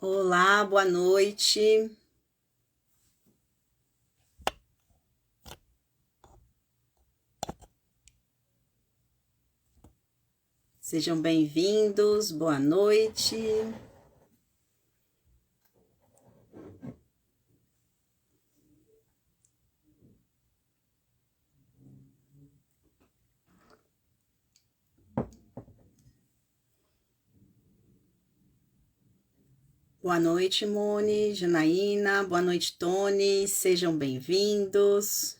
Olá, boa noite. Sejam bem-vindos, boa noite. Boa noite, Mone, Janaína, boa noite, Tony, sejam bem-vindos.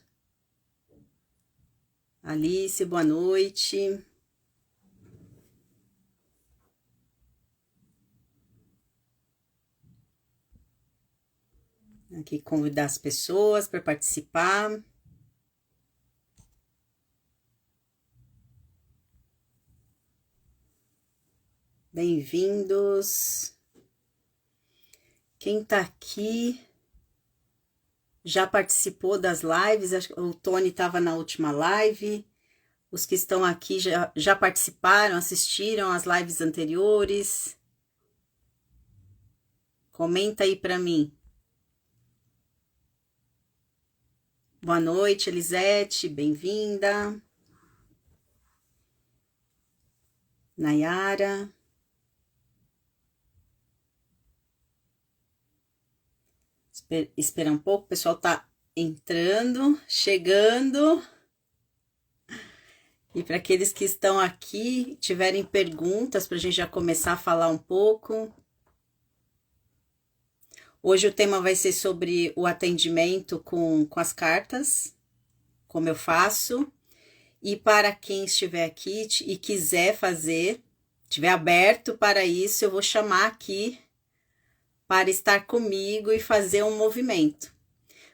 Alice, boa noite. Aqui convidar as pessoas para participar. Bem-vindos. Quem tá aqui já participou das lives, acho que o Tony estava na última live. Os que estão aqui já participaram, assistiram às lives anteriores. Comenta aí para mim. Boa noite, Elisete, bem-vinda. Nayara. Espera um pouco, o pessoal tá entrando, chegando. E para aqueles que estão aqui, tiverem perguntas para a gente já começar a falar um pouco. Hoje o tema vai ser sobre o atendimento com as cartas, como eu faço. E para quem estiver aqui e quiser fazer, estiver aberto para isso, eu vou chamar aqui para estar comigo e fazer um movimento.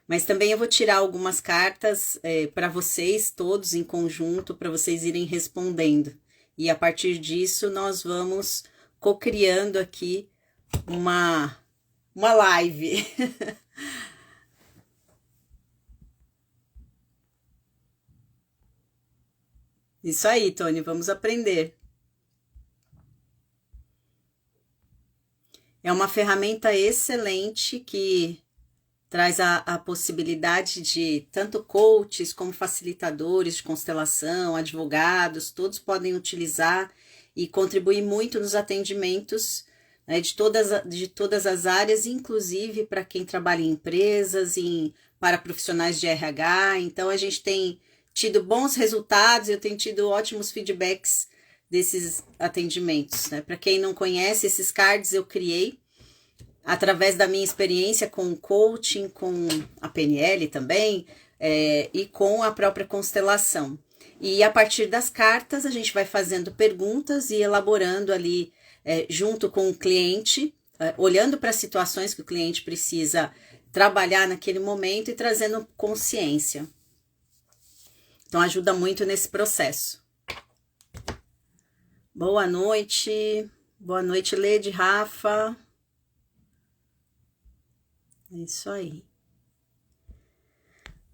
Mas também eu vou tirar algumas cartas para vocês todos em conjunto, para vocês irem respondendo. E a partir disso nós vamos co-criando aqui uma live. Isso aí, Tony, vamos aprender. É uma ferramenta excelente que traz a possibilidade de tanto coaches como facilitadores de constelação, advogados, todos podem utilizar e contribuir muito nos atendimentos, né, de todas as áreas, inclusive para quem trabalha em empresas, para profissionais de RH. Então a gente tem tido bons resultados, eu tenho tido ótimos feedbacks desses atendimentos, né? Para quem não conhece, esses cards eu criei através da minha experiência com coaching, com a PNL também, e com a própria constelação. E a partir das cartas, a gente vai fazendo perguntas e elaborando ali, junto com o cliente, olhando para as situações que o cliente precisa trabalhar naquele momento e trazendo consciência. Então, ajuda muito nesse processo. Boa noite, Lede, Rafa. É isso aí.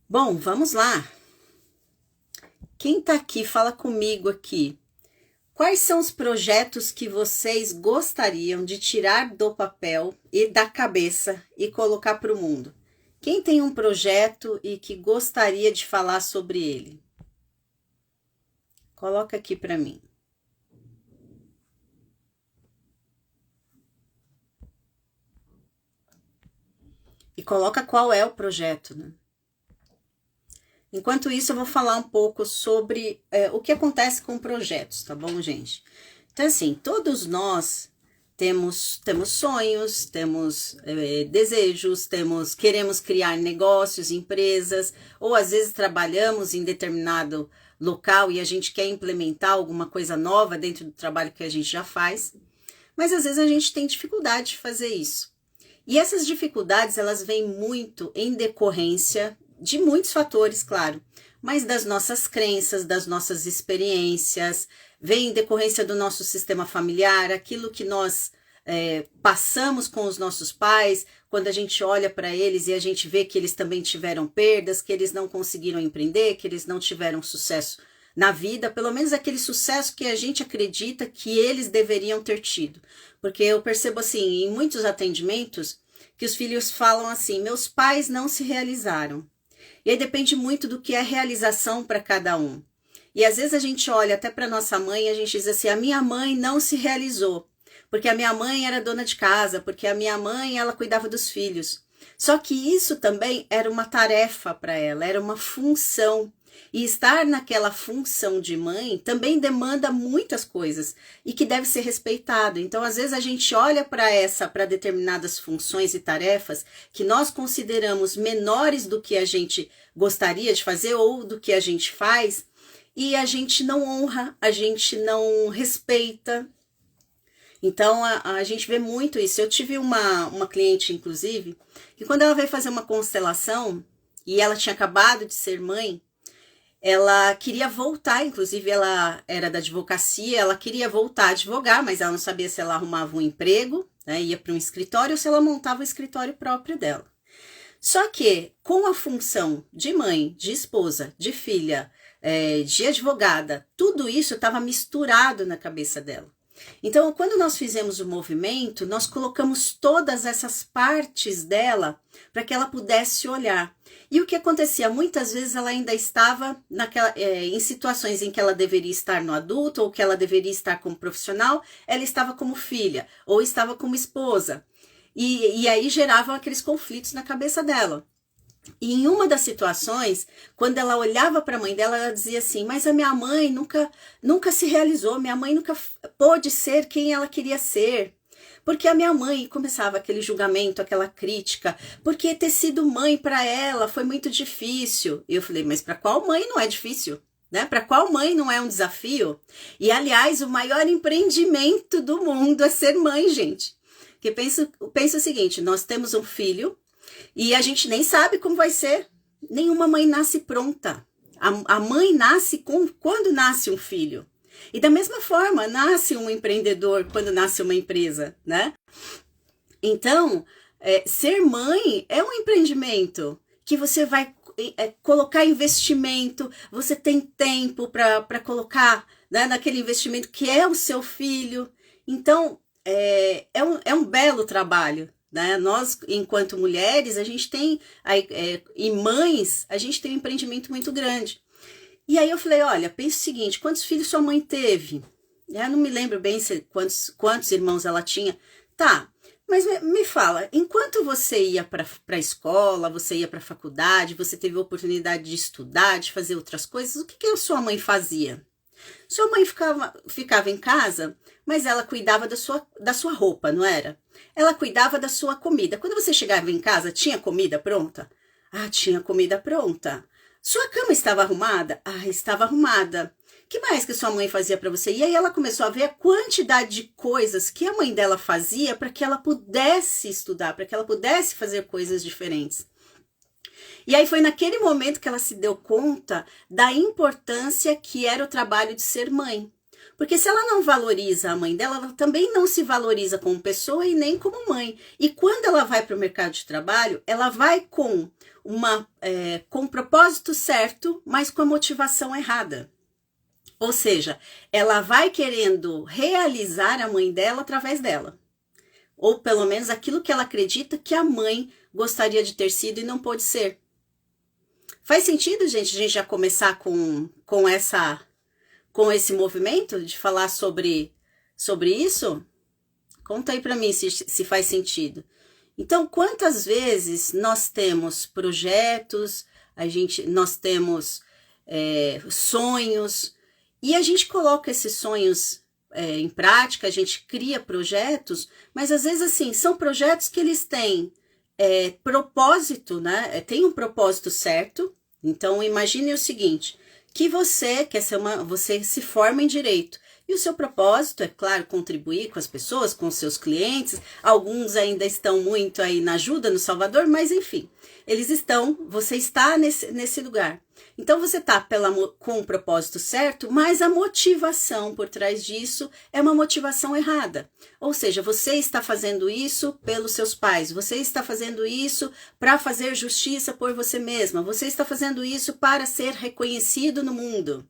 Bom, vamos lá. Quem tá aqui, fala comigo aqui. Quais são os projetos que vocês gostariam de tirar do papel e da cabeça e colocar para o mundo? Quem tem um projeto e que gostaria de falar sobre ele? Coloca aqui para mim. E coloca qual é o projeto, né? Enquanto isso, eu vou falar um pouco sobre o que acontece com projetos, tá bom, gente? Então, assim, todos nós temos sonhos, temos desejos, queremos criar negócios, empresas, ou às vezes trabalhamos em determinado local e a gente quer implementar alguma coisa nova dentro do trabalho que a gente já faz, mas às vezes a gente tem dificuldade de fazer isso. E essas dificuldades, elas vêm muito em decorrência de muitos fatores, claro, mas das nossas crenças, das nossas experiências, vem em decorrência do nosso sistema familiar, aquilo que nós passamos com os nossos pais, quando a gente olha para eles e a gente vê que eles também tiveram perdas, que eles não conseguiram empreender, que eles não tiveram sucesso na vida, pelo menos aquele sucesso que a gente acredita que eles deveriam ter tido. Porque eu percebo assim, em muitos atendimentos, que os filhos falam assim, meus pais não se realizaram. E aí depende muito do que é realização para cada um. E às vezes a gente olha até para nossa mãe e a gente diz assim, a minha mãe não se realizou, porque a minha mãe era dona de casa, porque a minha mãe ela cuidava dos filhos. Só que isso também era uma tarefa para ela, era uma função. E estar naquela função de mãe também demanda muitas coisas e que deve ser respeitado. Então, às vezes a gente olha para determinadas funções e tarefas que nós consideramos menores do que a gente gostaria de fazer ou do que a gente faz, e a gente não honra, a gente não respeita. Então, a gente vê muito isso. Eu tive uma cliente, inclusive, que quando ela veio fazer uma constelação e ela tinha acabado de ser mãe, ela queria voltar, inclusive ela era da advocacia, ela queria voltar a advogar, mas ela não sabia se ela arrumava um emprego, né, ia para um escritório ou se ela montava o escritório próprio dela. Só que com a função de mãe, de esposa, de filha, de advogada, tudo isso estava misturado na cabeça dela. Então, quando nós fizemos o movimento, nós colocamos todas essas partes dela para que ela pudesse olhar. E o que acontecia? Muitas vezes ela ainda estava em situações em que ela deveria estar no adulto ou que ela deveria estar como profissional, ela estava como filha ou estava como esposa. E aí geravam aqueles conflitos na cabeça dela. E em uma das situações, quando ela olhava para a mãe dela, ela dizia assim, mas a minha mãe nunca se realizou, minha mãe nunca pôde ser quem ela queria ser. Porque a minha mãe começava aquele julgamento, aquela crítica, porque ter sido mãe para ela foi muito difícil. E eu falei, mas para qual mãe não é difícil? Né? Para qual mãe não é um desafio? E aliás, o maior empreendimento do mundo é ser mãe, gente. Porque pensa o seguinte, nós temos um filho, e a gente nem sabe como vai ser. Nenhuma mãe nasce pronta. A mãe nasce quando nasce um filho. E da mesma forma, nasce um empreendedor quando nasce uma empresa, né? Então, ser mãe é um empreendimento que você vai colocar investimento, você tem tempo para colocar, né, naquele investimento que é o seu filho. Então, é um belo trabalho. Né? Nós, enquanto mulheres, a gente tem, e mães, a gente tem um empreendimento muito grande. E aí eu falei, olha, pensa o seguinte, quantos filhos sua mãe teve? Eu não me lembro bem quantos irmãos ela tinha. Tá, mas me fala, enquanto você ia para a escola, você ia para a faculdade, você teve a oportunidade de estudar, de fazer outras coisas, o que a sua mãe fazia? Sua mãe ficava em casa, mas ela cuidava da sua roupa, não era? Ela cuidava da sua comida. Quando você chegava em casa, tinha comida pronta? Ah, tinha comida pronta. Sua cama estava arrumada? Ah, estava arrumada. Que mais que sua mãe fazia para você? E aí ela começou a ver a quantidade de coisas que a mãe dela fazia para que ela pudesse estudar, para que ela pudesse fazer coisas diferentes. E aí foi naquele momento que ela se deu conta da importância que era o trabalho de ser mãe. Porque se ela não valoriza a mãe dela, ela também não se valoriza como pessoa e nem como mãe. E quando ela vai para o mercado de trabalho, ela vai com um propósito certo, mas com a motivação errada. Ou seja, ela vai querendo realizar a mãe dela através dela. Ou pelo menos aquilo que ela acredita que a mãe gostaria de ter sido e não pôde ser. Faz sentido, gente, a gente já começar com esse movimento de falar sobre isso? Conta aí para mim se faz sentido. Então, quantas vezes nós temos projetos, nós temos sonhos, e a gente coloca esses sonhos em prática, a gente cria projetos, mas às vezes assim, são projetos que eles têm propósito, né? Tem um propósito certo. Então, imagine o seguinte, que você se forma em direito. E o seu propósito é, claro, contribuir com as pessoas, com os seus clientes. Alguns ainda estão muito aí na ajuda, no Salvador, mas enfim, você está nesse lugar. Então você está com o propósito certo, mas a motivação por trás disso é uma motivação errada. Ou seja, você está fazendo isso pelos seus pais, você está fazendo isso para fazer justiça por você mesma, você está fazendo isso para ser reconhecido no mundo.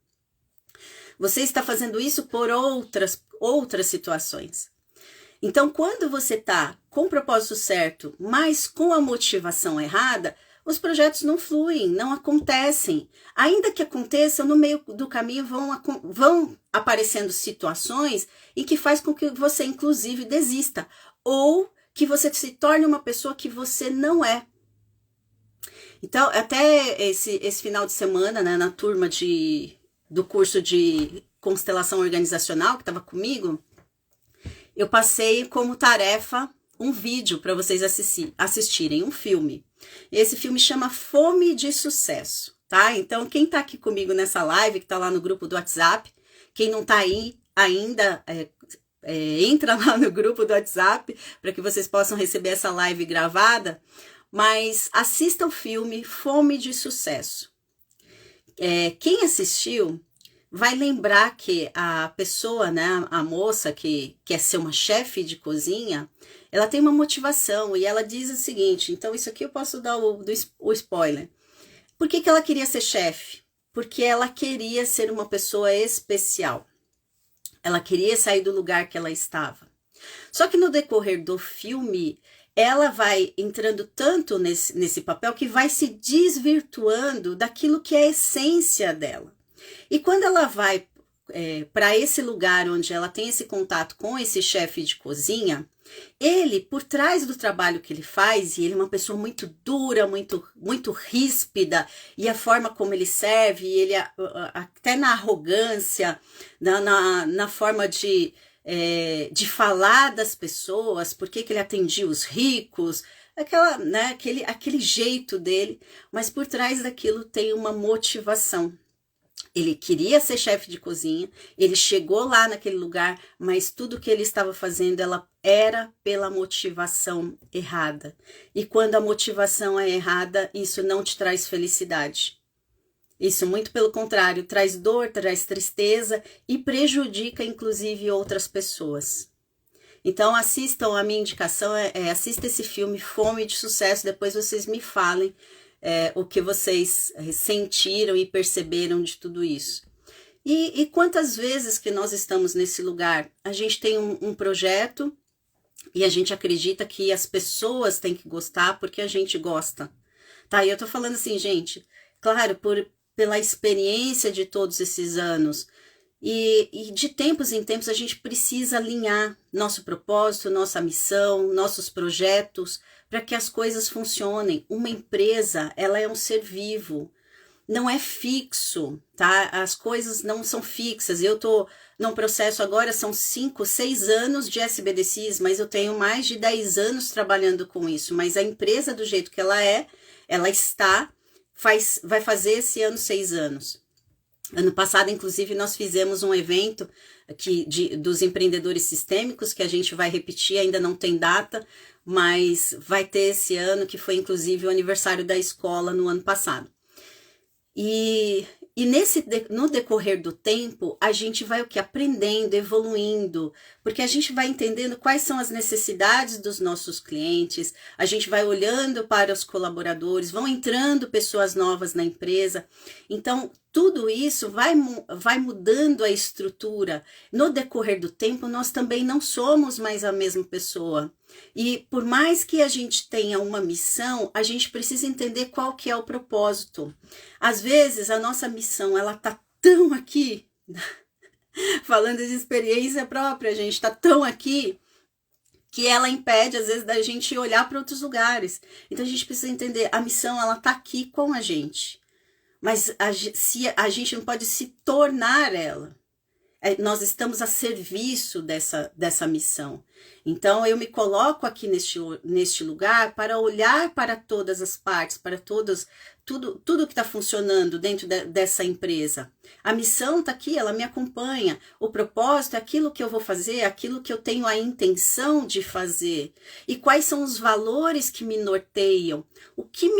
Você está fazendo isso por outras situações. Então, quando você está com o propósito certo, mas com a motivação errada, os projetos não fluem, não acontecem. Ainda que aconteçam, no meio do caminho vão aparecendo situações em que faz com que você, inclusive, desista. Ou que você se torne uma pessoa que você não é. Então, até esse final de semana, né, na turma do curso de constelação organizacional que estava comigo, eu passei como tarefa um vídeo para vocês assistirem, um filme. Esse filme chama Fome de Sucesso, tá? Então, quem tá aqui comigo nessa live, que tá lá no grupo do WhatsApp, quem não tá aí ainda, entra lá no grupo do WhatsApp para que vocês possam receber essa live gravada, mas assista o filme Fome de Sucesso. Quem assistiu vai lembrar que a pessoa, né, a moça que quer ser uma chefe de cozinha, ela tem uma motivação e ela diz o seguinte, então isso aqui eu posso dar o spoiler. Por que ela queria ser chefe? Porque ela queria ser uma pessoa especial. Ela queria sair do lugar que ela estava. Só que no decorrer do filme, ela vai entrando tanto nesse papel que vai se desvirtuando daquilo que é a essência dela. E quando ela vai para esse lugar onde ela tem esse contato com esse chefe de cozinha, ele, por trás do trabalho que ele faz, e ele é uma pessoa muito dura, muito ríspida, e a forma como ele serve, ele até na arrogância, na forma de falar das pessoas, por que ele atendia os ricos, aquele jeito dele, mas por trás daquilo tem uma motivação. Ele queria ser chefe de cozinha, ele chegou lá naquele lugar, mas tudo que ele estava fazendo era pela motivação errada. E quando a motivação é errada, isso não te traz felicidade. Isso, muito pelo contrário, traz dor, traz tristeza e prejudica, inclusive, outras pessoas. Então, assistam, a minha indicação assista esse filme Fome de Sucesso, depois vocês me falem o que vocês sentiram e perceberam de tudo isso. E quantas vezes que nós estamos nesse lugar, a gente tem um projeto e a gente acredita que as pessoas têm que gostar porque a gente gosta. Tá, e eu tô falando assim, gente, claro, pela experiência de todos esses anos, e de tempos em tempos a gente precisa alinhar nosso propósito, nossa missão, nossos projetos, para que as coisas funcionem. Uma empresa, ela é um ser vivo, não é fixo, tá? As coisas não são fixas. Eu tô num processo agora, são 5, 6 anos de SBDCs, mas eu tenho mais de 10 anos trabalhando com isso. Mas a empresa, do jeito que ela vai fazer esse ano 6 anos. Ano passado, inclusive, nós fizemos um evento dos empreendedores sistêmicos, que a gente vai repetir, ainda não tem data, mas vai ter esse ano, que foi inclusive o aniversário da escola no ano passado. E no decorrer do tempo, a gente vai aprendendo, evoluindo, porque a gente vai entendendo quais são as necessidades dos nossos clientes, a gente vai olhando para os colaboradores, vão entrando pessoas novas na empresa. Então, tudo isso vai mudando a estrutura. No decorrer do tempo, nós também não somos mais a mesma pessoa. E por mais que a gente tenha uma missão, a gente precisa entender qual que é o propósito. Às vezes, a nossa missão, ela tá tão aqui, falando de experiência própria, a gente tá tão aqui, que ela impede, às vezes, da gente olhar para outros lugares. Então, a gente precisa entender, a missão, ela tá aqui com a gente. Mas a gente não pode se tornar ela. Nós estamos a serviço dessa missão. Então, eu me coloco aqui neste lugar para olhar para todas as partes, para tudo que está funcionando dentro dessa empresa. A missão está aqui, ela me acompanha. O propósito é aquilo que eu vou fazer, aquilo que eu tenho a intenção de fazer. E quais são os valores que me norteiam? O que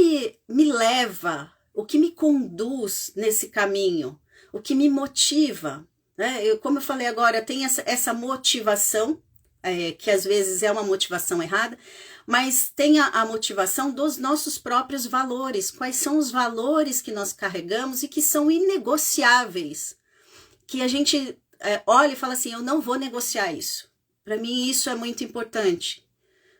me leva, o que me conduz nesse caminho? O que me motiva? Como eu falei agora, tem essa motivação, que às vezes é uma motivação errada, mas tem a motivação dos nossos próprios valores. Quais são os valores que nós carregamos e que são inegociáveis? que a gente olha e fala assim, eu não vou negociar isso. Para mim isso é muito importante,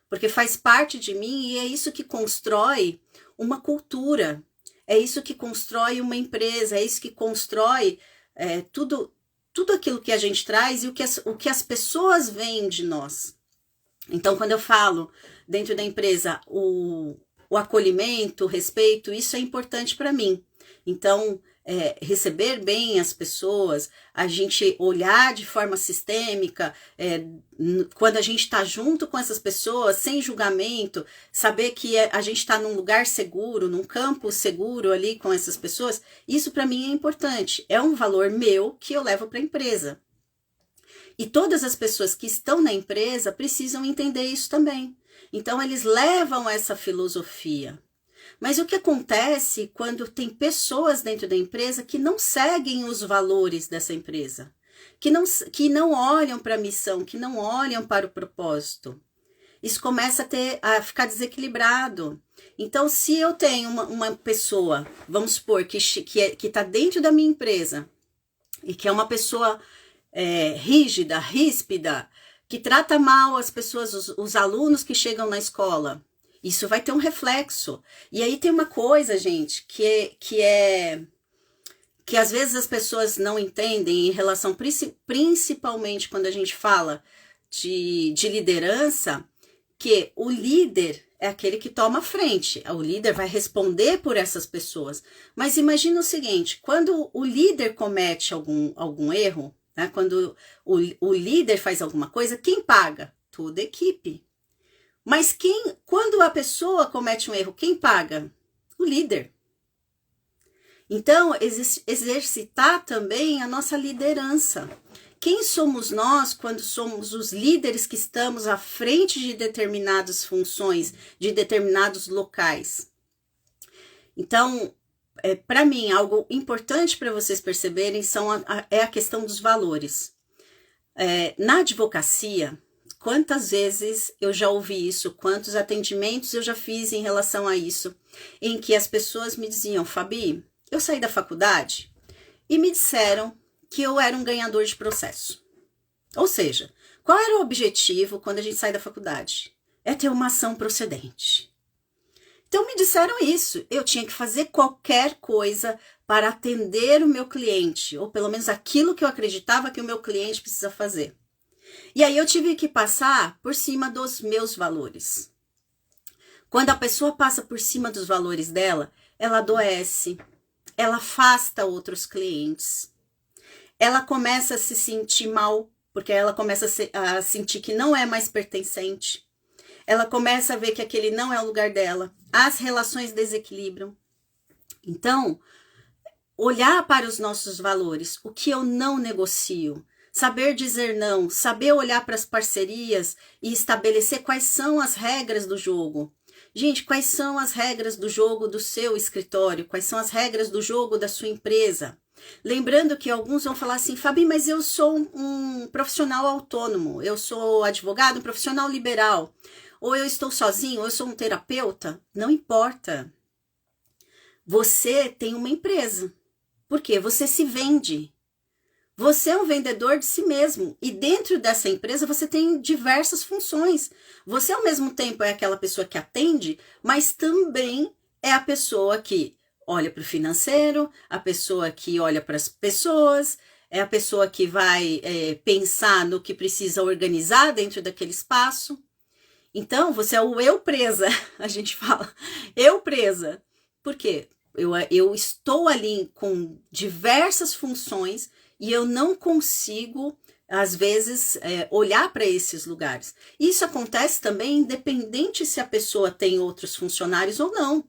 porque faz parte de mim e é isso que constrói uma cultura, é isso que constrói uma empresa, é isso que constrói tudo aquilo que a gente traz e o que as pessoas veem de nós. Então, quando eu falo dentro da empresa o acolhimento, o respeito, isso é importante para mim. Então, receber bem as pessoas, a gente olhar de forma sistêmica, quando a gente está junto com essas pessoas, sem julgamento, saber que a gente está num lugar seguro, num campo seguro ali com essas pessoas, isso para mim é importante. É um valor meu que eu levo para a empresa. E todas as pessoas que estão na empresa precisam entender isso também. Então, eles levam essa filosofia. Mas o que acontece quando tem pessoas dentro da empresa que não seguem os valores dessa empresa? Que não olham para a missão, que não olham para o propósito? Isso começa a ficar desequilibrado. Então, se eu tenho uma pessoa, vamos supor, que está dentro da minha empresa, e que é uma pessoa rígida, ríspida, que trata mal as pessoas, os alunos que chegam na escola, isso vai ter um reflexo. E aí tem uma coisa, gente, que às vezes as pessoas não entendem em relação, principalmente quando a gente fala de liderança, que o líder é aquele que toma a frente. O líder vai responder por essas pessoas. Mas imagina o seguinte, quando o líder comete algum erro, né, quando o líder faz alguma coisa, quem paga? Toda a equipe. Mas quando a pessoa comete um erro, quem paga? O líder. Então, exercitar também a nossa liderança. Quem somos nós quando somos os líderes que estamos à frente de determinadas funções, de determinados locais? Então, para mim, algo importante para vocês perceberem é a questão dos valores. Na advocacia, quantas vezes eu já ouvi isso, quantos atendimentos eu já fiz em relação a isso, em que as pessoas me diziam, Fabi, eu saí da faculdade e me disseram que eu era um ganhador de processo. Ou seja, qual era o objetivo quando a gente sai da faculdade? É ter uma ação procedente. Então me disseram isso, eu tinha que fazer qualquer coisa para atender o meu cliente, ou pelo menos aquilo que eu acreditava que o meu cliente precisa fazer. E aí eu tive que passar por cima dos meus valores. Quando a pessoa passa por cima dos valores dela, ela adoece, ela afasta outros clientes, ela começa a se sentir mal, porque ela começa a sentir que não é mais pertencente. Ela começa a ver que aquele não é o lugar dela. As relações desequilibram. Então, olhar para os nossos valores, o que eu não negocio, saber dizer não, saber olhar para as parcerias e estabelecer quais são as regras do jogo. Gente, quais são as regras do jogo do seu escritório? Quais são as regras do jogo da sua empresa? Lembrando que alguns vão falar assim, Fabi, mas eu sou um profissional autônomo, eu sou advogado, um profissional liberal, ou eu estou sozinho, ou eu sou um terapeuta. Não importa. Você tem uma empresa. Por quê? Você se vende. Você é um vendedor de si mesmo. E dentro dessa empresa você tem diversas funções. Você ao mesmo tempo é aquela pessoa que atende, mas também é a pessoa que olha para o financeiro, a pessoa que olha para as pessoas, é a pessoa que vai pensar no que precisa organizar dentro daquele espaço. Então, você é o eu presa, a gente fala, eu presa. Por quê? Eu estou ali com diversas funções e eu não consigo, às vezes, olhar para esses lugares. Isso acontece também independente se a pessoa tem outros funcionários ou não.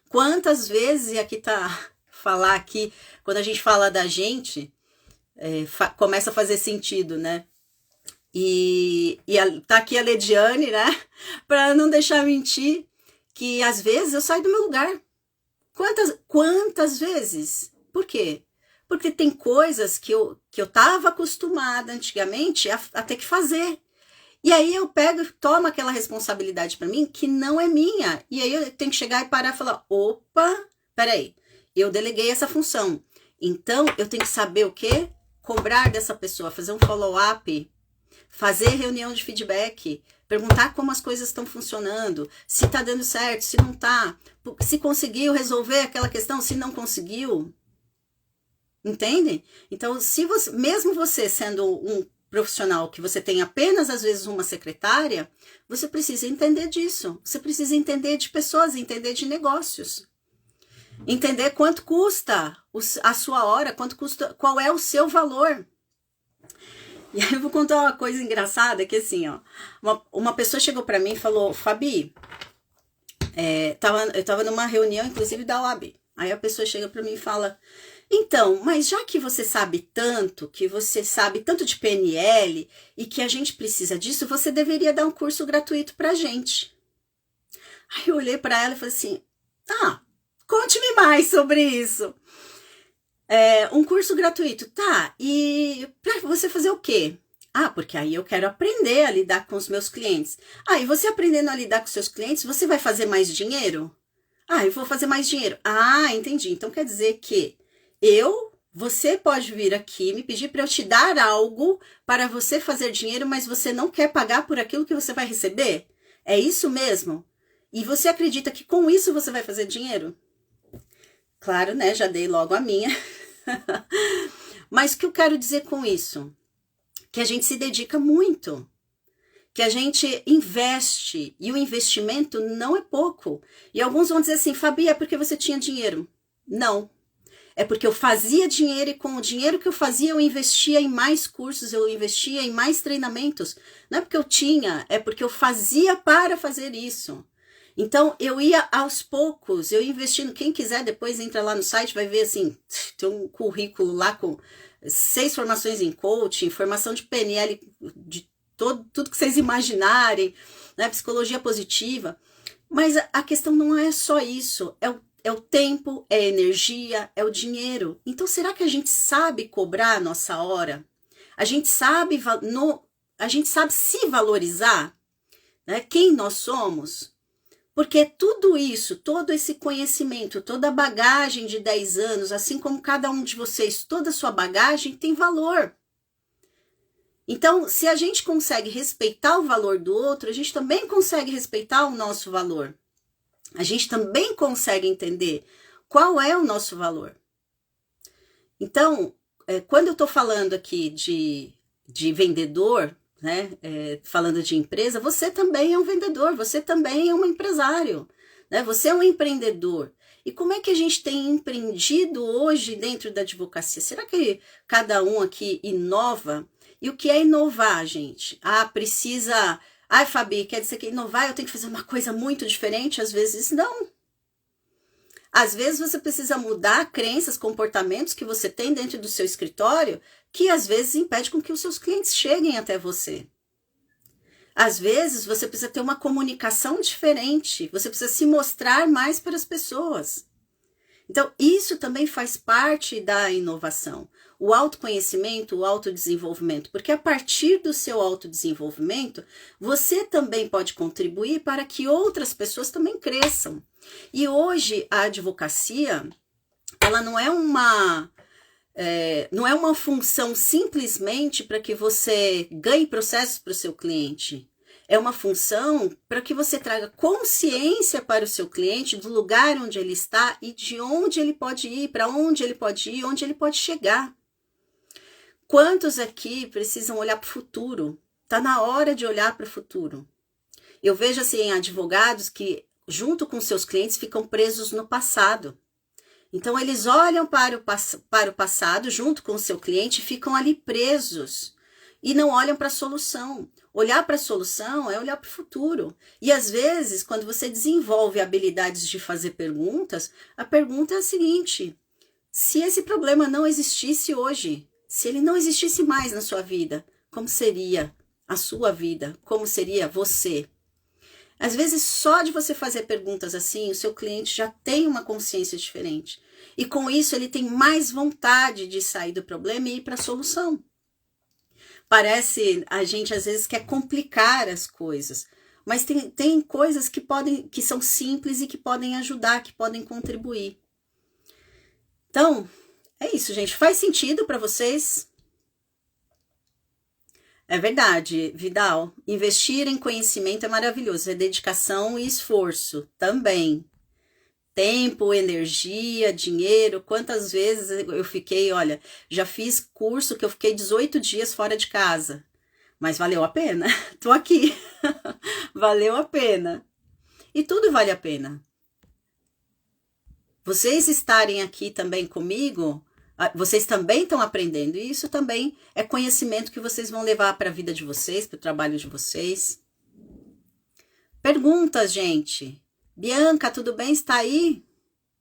Quantas vezes, e aqui falar aqui, quando a gente fala da gente, começa a fazer sentido, né? E tá aqui a Lediane, né? Para não deixar mentir, que às vezes eu saio do meu lugar. Quantas vezes? Por quê? Porque tem coisas que eu estava acostumada antigamente a ter que fazer. E aí eu pego e tomo aquela responsabilidade para mim que não é minha. E aí eu tenho que chegar e parar e falar, opa, peraí, eu deleguei essa função. Então eu tenho que saber o quê? cobrar dessa pessoa, fazer um follow-up, fazer reunião de feedback, perguntar como as coisas estão funcionando, se está dando certo, se não está, se conseguiu resolver aquela questão, se não conseguiu. Entende? Então, se você, mesmo você sendo um profissional que você tem apenas, às vezes, uma secretária, você precisa entender disso. Você precisa entender de pessoas, entender de negócios. Entender quanto custa a sua hora, quanto custa, qual é o seu valor. E aí eu vou contar uma coisa engraçada, que assim, ó, uma pessoa chegou para mim e falou, Fabi, eu tava numa reunião, inclusive, da OAB. Aí a pessoa chega para mim e fala, então, mas já que você sabe tanto, que você sabe tanto de PNL e que a gente precisa disso, você deveria dar um curso gratuito pra gente. Aí eu olhei para ela e falei assim, conte-me mais sobre isso. Um curso gratuito, tá, e pra você fazer o quê? Porque aí eu quero aprender a lidar com os meus clientes. E você aprendendo a lidar com seus clientes, você vai fazer mais dinheiro? Eu vou fazer mais dinheiro. Entendi. Então quer dizer que você pode vir aqui me pedir para eu te dar algo para você fazer dinheiro, mas você não quer pagar por aquilo que você vai receber? É isso mesmo? E você acredita que com isso você vai fazer dinheiro? Claro, né? Já dei logo a minha. Mas o que eu quero dizer com isso? Que a gente se dedica muito. Que a gente investe. E o investimento não é pouco. E alguns vão dizer assim, Fabi, é porque você tinha dinheiro. Não. É porque eu fazia dinheiro e com o dinheiro que eu fazia eu investia em mais cursos, eu investia em mais treinamentos. Não é porque eu tinha, é porque eu fazia para fazer isso. Então, eu ia aos poucos, eu investindo. Quem quiser, depois entra lá no site, vai ver assim, tem um currículo lá com 6 formações em coaching, formação de PNL, de tudo que vocês imaginarem, né? Psicologia positiva. Mas a questão não é só isso, é o tempo, é a energia, é o dinheiro. Então, será que a gente sabe cobrar a nossa hora? A gente sabe se valorizar, né? Quem nós somos? Porque tudo isso, todo esse conhecimento, toda a bagagem de 10 anos, assim como cada um de vocês, toda a sua bagagem tem valor. Então, se a gente consegue respeitar o valor do outro, a gente também consegue respeitar o nosso valor. A gente também consegue entender qual é o nosso valor. Então, quando eu estou falando aqui de vendedor, né, falando de empresa, você também é um vendedor, você também é um empresário, né? Você é um empreendedor. E como é que a gente tem empreendido hoje dentro da advocacia? Será que cada um aqui inova? E o que é inovar, gente? Precisa... Fabi, quer dizer que inovar eu tenho que fazer uma coisa muito diferente? Às vezes não. Às vezes você precisa mudar crenças, comportamentos que você tem dentro do seu escritório, que às vezes impede com que os seus clientes cheguem até você. Às vezes você precisa ter uma comunicação diferente, você precisa se mostrar mais para as pessoas. Então, isso também faz parte da inovação. O autoconhecimento, o autodesenvolvimento, porque a partir do seu autodesenvolvimento, você também pode contribuir para que outras pessoas também cresçam. E hoje a advocacia, ela não é uma função simplesmente para que você ganhe processos para o seu cliente. É uma função para que você traga consciência para o seu cliente do lugar onde ele está e de onde ele pode ir, para onde ele pode ir, onde ele pode chegar. Quantos aqui precisam olhar para o futuro? Está na hora de olhar para o futuro. Eu vejo assim advogados que, junto com seus clientes, ficam presos no passado. Então, eles olham para o passado, junto com o seu cliente, e ficam ali presos. E não olham para a solução. Olhar para a solução é olhar para o futuro. E, às vezes, quando você desenvolve habilidades de fazer perguntas, a pergunta é a seguinte: se esse problema não existisse hoje, se ele não existisse mais na sua vida, como seria a sua vida? Como seria você? Às vezes, só de você fazer perguntas assim, o seu cliente já tem uma consciência diferente. E com isso, ele tem mais vontade de sair do problema e ir para a solução. Parece, a gente às vezes quer complicar as coisas, mas tem coisas que são simples e que podem ajudar, que podem contribuir. Então, é isso, gente. Faz sentido para vocês? É verdade, Vidal. Investir em conhecimento é maravilhoso, é dedicação e esforço também. Tempo, energia, dinheiro. Quantas vezes eu fiquei, olha, já fiz curso que eu fiquei 18 dias fora de casa, mas valeu a pena. Tô aqui. Valeu a pena. E tudo vale a pena. Vocês estarem aqui também comigo, vocês também estão aprendendo, e isso também é conhecimento que vocês vão levar para a vida de vocês, para o trabalho de vocês. Perguntas, gente. Bianca, tudo bem? Está aí?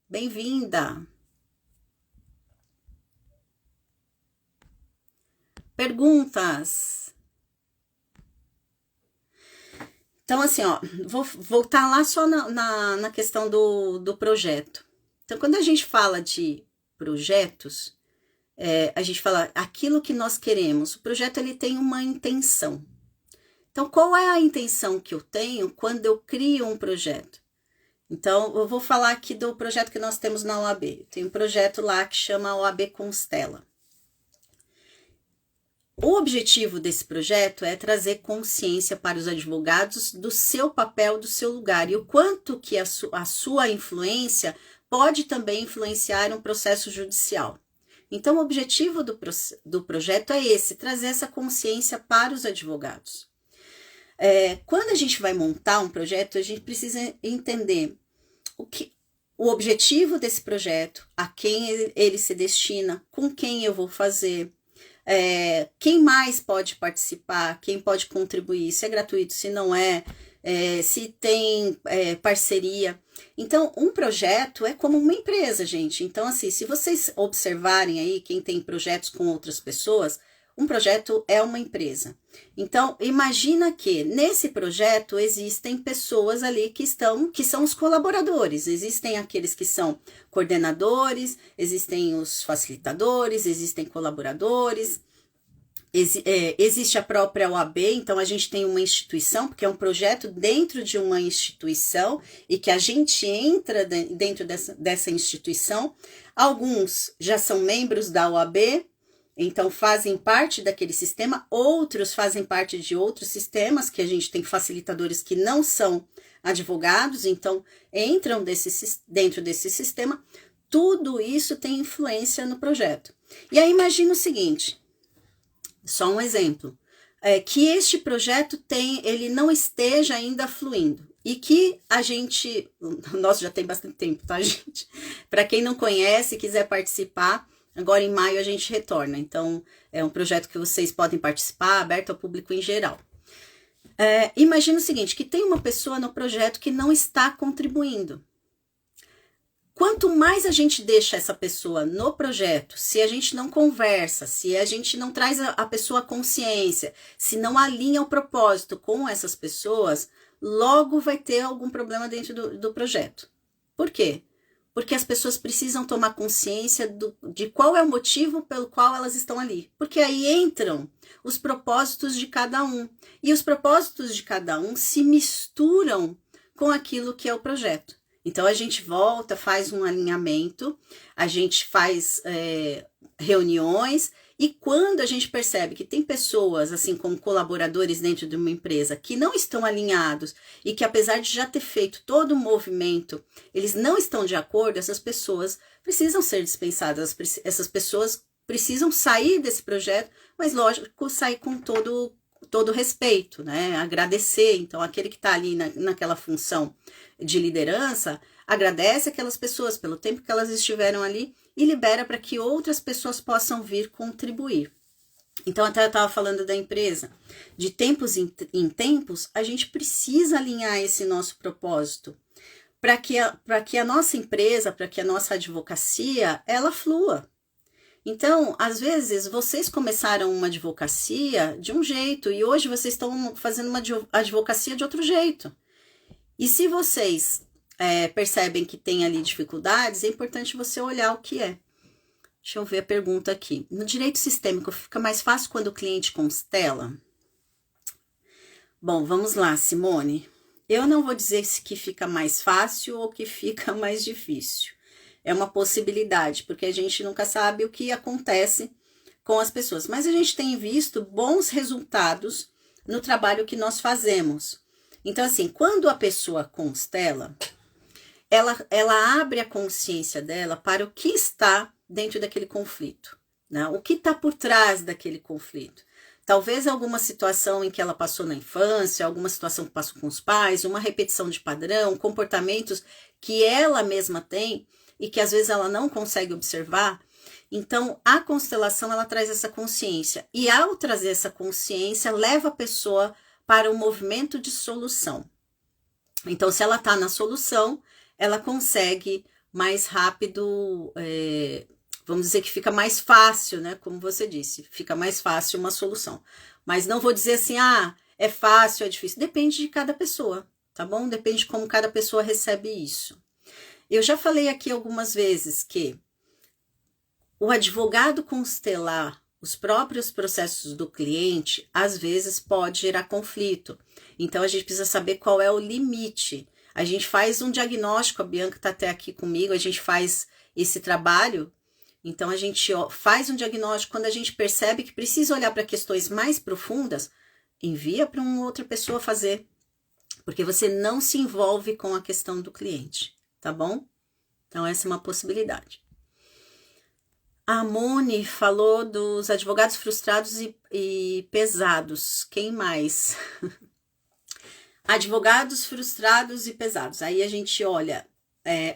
Bem-vinda. Perguntas. Então, assim, ó, vou voltar lá só na questão do projeto. Então, quando a gente fala de projetos, a gente fala aquilo que nós queremos. O projeto, ele tem uma intenção. Então, qual é a intenção que eu tenho quando eu crio um projeto? Então, eu vou falar aqui do projeto que nós temos na OAB. Tem um projeto lá que chama OAB Constela. O objetivo desse projeto é trazer consciência para os advogados do seu papel, do seu lugar e o quanto que a sua influência pode também influenciar um processo judicial. Então, o objetivo do projeto é esse, trazer essa consciência para os advogados. Quando a gente vai montar um projeto, a gente precisa entender o objetivo desse projeto, a quem ele se destina, com quem eu vou fazer, quem mais pode participar, quem pode contribuir, se é gratuito, se não é, se tem parceria. Então, um projeto é como uma empresa, gente. Então, assim, se vocês observarem aí, quem tem projetos com outras pessoas, um projeto é uma empresa. Então, imagina que nesse projeto existem pessoas ali que são os colaboradores. Existem aqueles que são coordenadores, existem os facilitadores, existem colaboradores, existe a própria OAB, então a gente tem uma instituição, porque é um projeto dentro de uma instituição e que a gente entra dentro dessa instituição. Alguns já são membros da OAB, então fazem parte daquele sistema, outros fazem parte de outros sistemas, que a gente tem facilitadores que não são advogados, então entram dentro desse sistema. Tudo isso tem influência no projeto. E aí imagina o seguinte, só um exemplo, que este projeto ele não esteja ainda fluindo. E que nossa, já tem bastante tempo, tá, gente? Para quem não conhece e quiser participar, agora em maio a gente retorna, então é um projeto que vocês podem participar, aberto ao público em geral. Imagina o seguinte, que tem uma pessoa no projeto que não está contribuindo. Quanto mais a gente deixa essa pessoa no projeto, se a gente não conversa, se a gente não traz a pessoa à consciência, se não alinha o propósito com essas pessoas, logo vai ter algum problema dentro do projeto. Por quê? Porque as pessoas precisam tomar consciência de qual é o motivo pelo qual elas estão ali. Porque aí entram os propósitos de cada um. E os propósitos de cada um se misturam com aquilo que é o projeto. Então, a gente volta, faz um alinhamento, a gente faz reuniões, e quando a gente percebe que tem pessoas, assim como colaboradores dentro de uma empresa, que não estão alinhados e que apesar de já ter feito todo o movimento, eles não estão de acordo, essas pessoas precisam ser dispensadas, essas pessoas precisam sair desse projeto, mas lógico, sair com todo respeito, né? Agradecer. Então, aquele que está ali naquela função de liderança, agradece aquelas pessoas pelo tempo que elas estiveram ali e libera para que outras pessoas possam vir contribuir. Então, até eu estava falando da empresa. De tempos em tempos, a gente precisa alinhar esse nosso propósito para que a nossa empresa, para que a nossa advocacia, ela flua. Então, às vezes, vocês começaram uma advocacia de um jeito e hoje vocês estão fazendo uma advocacia de outro jeito. E se vocês percebem que tem ali dificuldades, é importante você olhar o que é. Deixa eu ver a pergunta aqui. No direito sistêmico, fica mais fácil quando o cliente constela? Bom, vamos lá, Simone. Eu não vou dizer se que fica mais fácil ou que fica mais difícil. É uma possibilidade, porque a gente nunca sabe o que acontece com as pessoas. Mas a gente tem visto bons resultados no trabalho que nós fazemos. Então, assim, quando a pessoa constela, ela abre a consciência dela para o que está dentro daquele conflito, né? O que está por trás daquele conflito. Talvez alguma situação em que ela passou na infância, alguma situação que passou com os pais, uma repetição de padrão, comportamentos que ela mesma tem e que às vezes ela não consegue observar. Então, a constelação, ela traz essa consciência. E ao trazer essa consciência, leva a pessoa para um movimento de solução. Então, se ela está na solução, ela consegue mais rápido, vamos dizer que fica mais fácil, né? Como você disse, fica mais fácil uma solução. Mas não vou dizer assim, é fácil, é difícil. Depende de cada pessoa, tá bom? Depende de como cada pessoa recebe isso. Eu já falei aqui algumas vezes que o advogado constelar os próprios processos do cliente, às vezes pode gerar conflito. Então, a gente precisa saber qual é o limite. A gente faz um diagnóstico, a Bianca está até aqui comigo, a gente faz esse trabalho. Então, a gente faz um diagnóstico. Quando a gente percebe que precisa olhar para questões mais profundas, envia para uma outra pessoa fazer. Porque você não se envolve com a questão do cliente, tá bom? Então, essa é uma possibilidade. A Moni falou dos advogados frustrados e pesados. Quem mais? Advogados frustrados e pesados. Aí a gente olha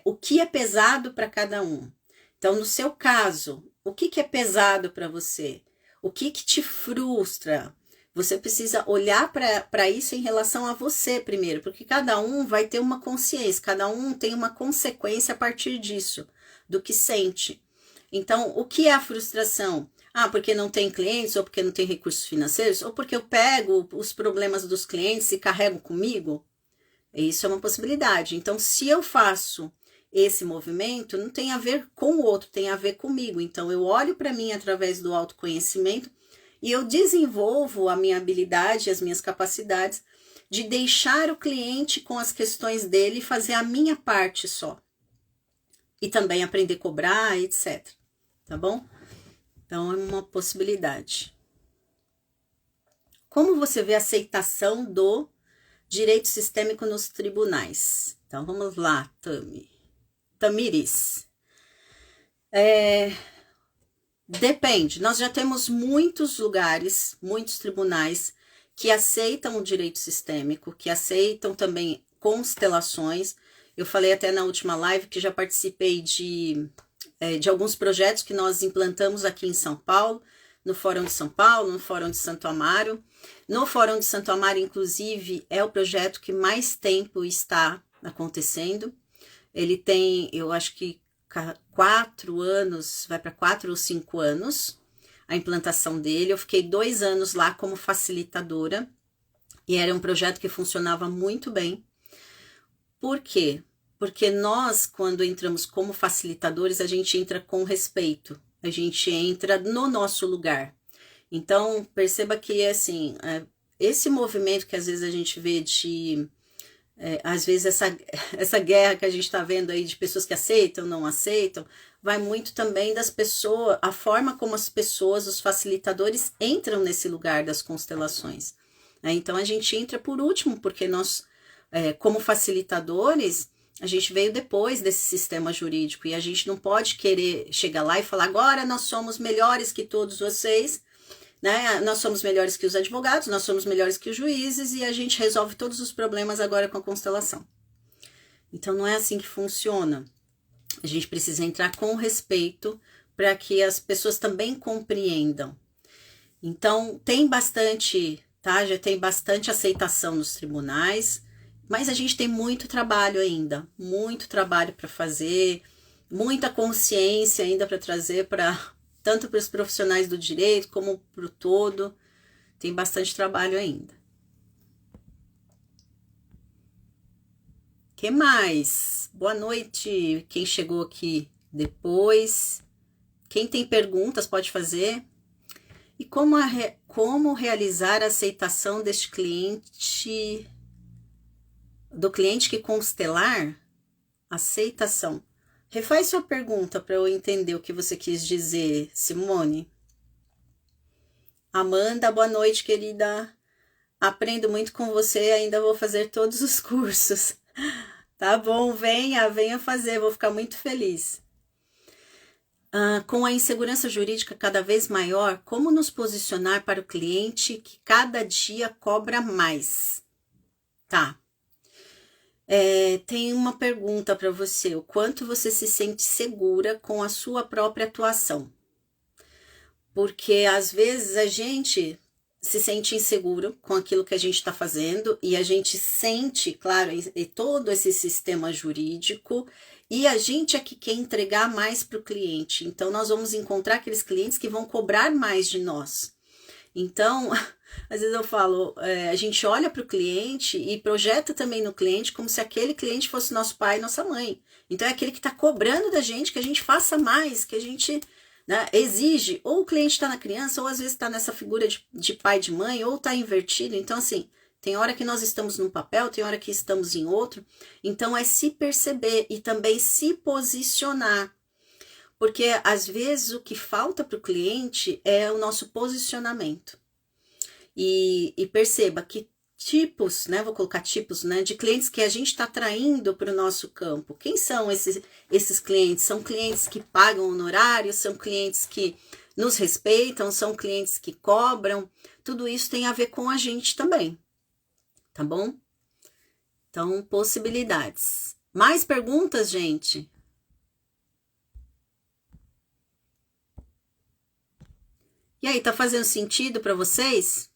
o que é pesado para cada um. Então, no seu caso, o que é pesado para você? O que te frustra? Você precisa olhar para isso em relação a você primeiro, porque cada um vai ter uma consciência, cada um tem uma consequência a partir disso, do que sente. Então, o que é a frustração? Porque não tem clientes, ou porque não tem recursos financeiros, ou porque eu pego os problemas dos clientes e carrego comigo? Isso é uma possibilidade. Então, se eu faço esse movimento, não tem a ver com o outro, tem a ver comigo. Então, eu olho para mim através do autoconhecimento e eu desenvolvo a minha habilidade, as minhas capacidades de deixar o cliente com as questões dele e fazer a minha parte só. E também aprender a cobrar, etc. Tá bom? Então, é uma possibilidade. Como você vê a aceitação do direito sistêmico nos tribunais? Então, vamos lá, Tamiris. Depende. Nós já temos muitos lugares, muitos tribunais que aceitam o direito sistêmico, que aceitam também constelações. Eu falei até na última live que já participei de alguns projetos que nós implantamos aqui em São Paulo, no Fórum de São Paulo, no Fórum de Santo Amaro. No Fórum de Santo Amaro, inclusive, é o projeto que mais tempo está acontecendo. Ele tem, eu acho que 4 anos, vai para 4 ou 5 anos, a implantação dele. Eu fiquei 2 anos lá como facilitadora e era um projeto que funcionava muito bem. Por quê? Porque nós, quando entramos como facilitadores, a gente entra com respeito, a gente entra no nosso lugar. Então, perceba que, assim, esse movimento que às vezes a gente vê de, às vezes essa guerra que a gente está vendo aí de pessoas que aceitam, não aceitam, vai muito também das pessoas, a forma como as pessoas, os facilitadores, entram nesse lugar das constelações. Então, a gente entra por último, porque nós, como facilitadores, a gente veio depois desse sistema jurídico e a gente não pode querer chegar lá e falar agora nós somos melhores que todos vocês, né? Nós somos melhores que os advogados, nós somos melhores que os juízes e a gente resolve todos os problemas agora com a constelação. Então não é assim que funciona. A gente precisa entrar com respeito para que as pessoas também compreendam. Então tem bastante, tá? Já tem bastante aceitação nos tribunais. Mas a gente tem muito trabalho ainda, muito trabalho para fazer, muita consciência ainda para trazer tanto para os profissionais do direito como para o todo. Tem bastante trabalho ainda. Que mais? Boa noite, quem chegou aqui depois. Quem tem perguntas pode fazer. E como realizar a aceitação deste cliente... Do cliente que constelar, aceitação. Refaz sua pergunta para eu entender o que você quis dizer, Simone. Amanda, boa noite, querida. Aprendo muito com você, ainda vou fazer todos os cursos. Tá bom, venha fazer, vou ficar muito feliz. Com a insegurança jurídica cada vez maior, como nos posicionar para o cliente que cada dia cobra mais? Tá. Tem uma pergunta para você. O quanto você se sente segura com a sua própria atuação? Porque às vezes a gente se sente inseguro com aquilo que a gente está fazendo e a gente sente, claro, todo esse sistema jurídico e a gente é que quer entregar mais para o cliente. Então, nós vamos encontrar aqueles clientes que vão cobrar mais de nós. Então, às vezes eu falo, a gente olha para o cliente e projeta também no cliente como se aquele cliente fosse nosso pai e nossa mãe. Então, é aquele que está cobrando da gente que a gente faça mais, que a gente... né, exige, ou o cliente está na criança, ou às vezes está nessa figura de pai e de mãe, ou está invertido. Então, assim, tem hora que nós estamos num papel, tem hora que estamos em outro. Então, é se perceber e também se posicionar. Porque, às vezes, o que falta para o cliente é o nosso posicionamento. E perceba que tipos, né, vou colocar tipos, né, de clientes que a gente está atraindo para o nosso campo. Quem são esses clientes? São clientes que pagam honorários, são clientes que nos respeitam, são clientes que cobram. Tudo isso tem a ver com a gente também, tá bom? Então, possibilidades. Mais perguntas, gente? E aí, tá fazendo sentido para vocês?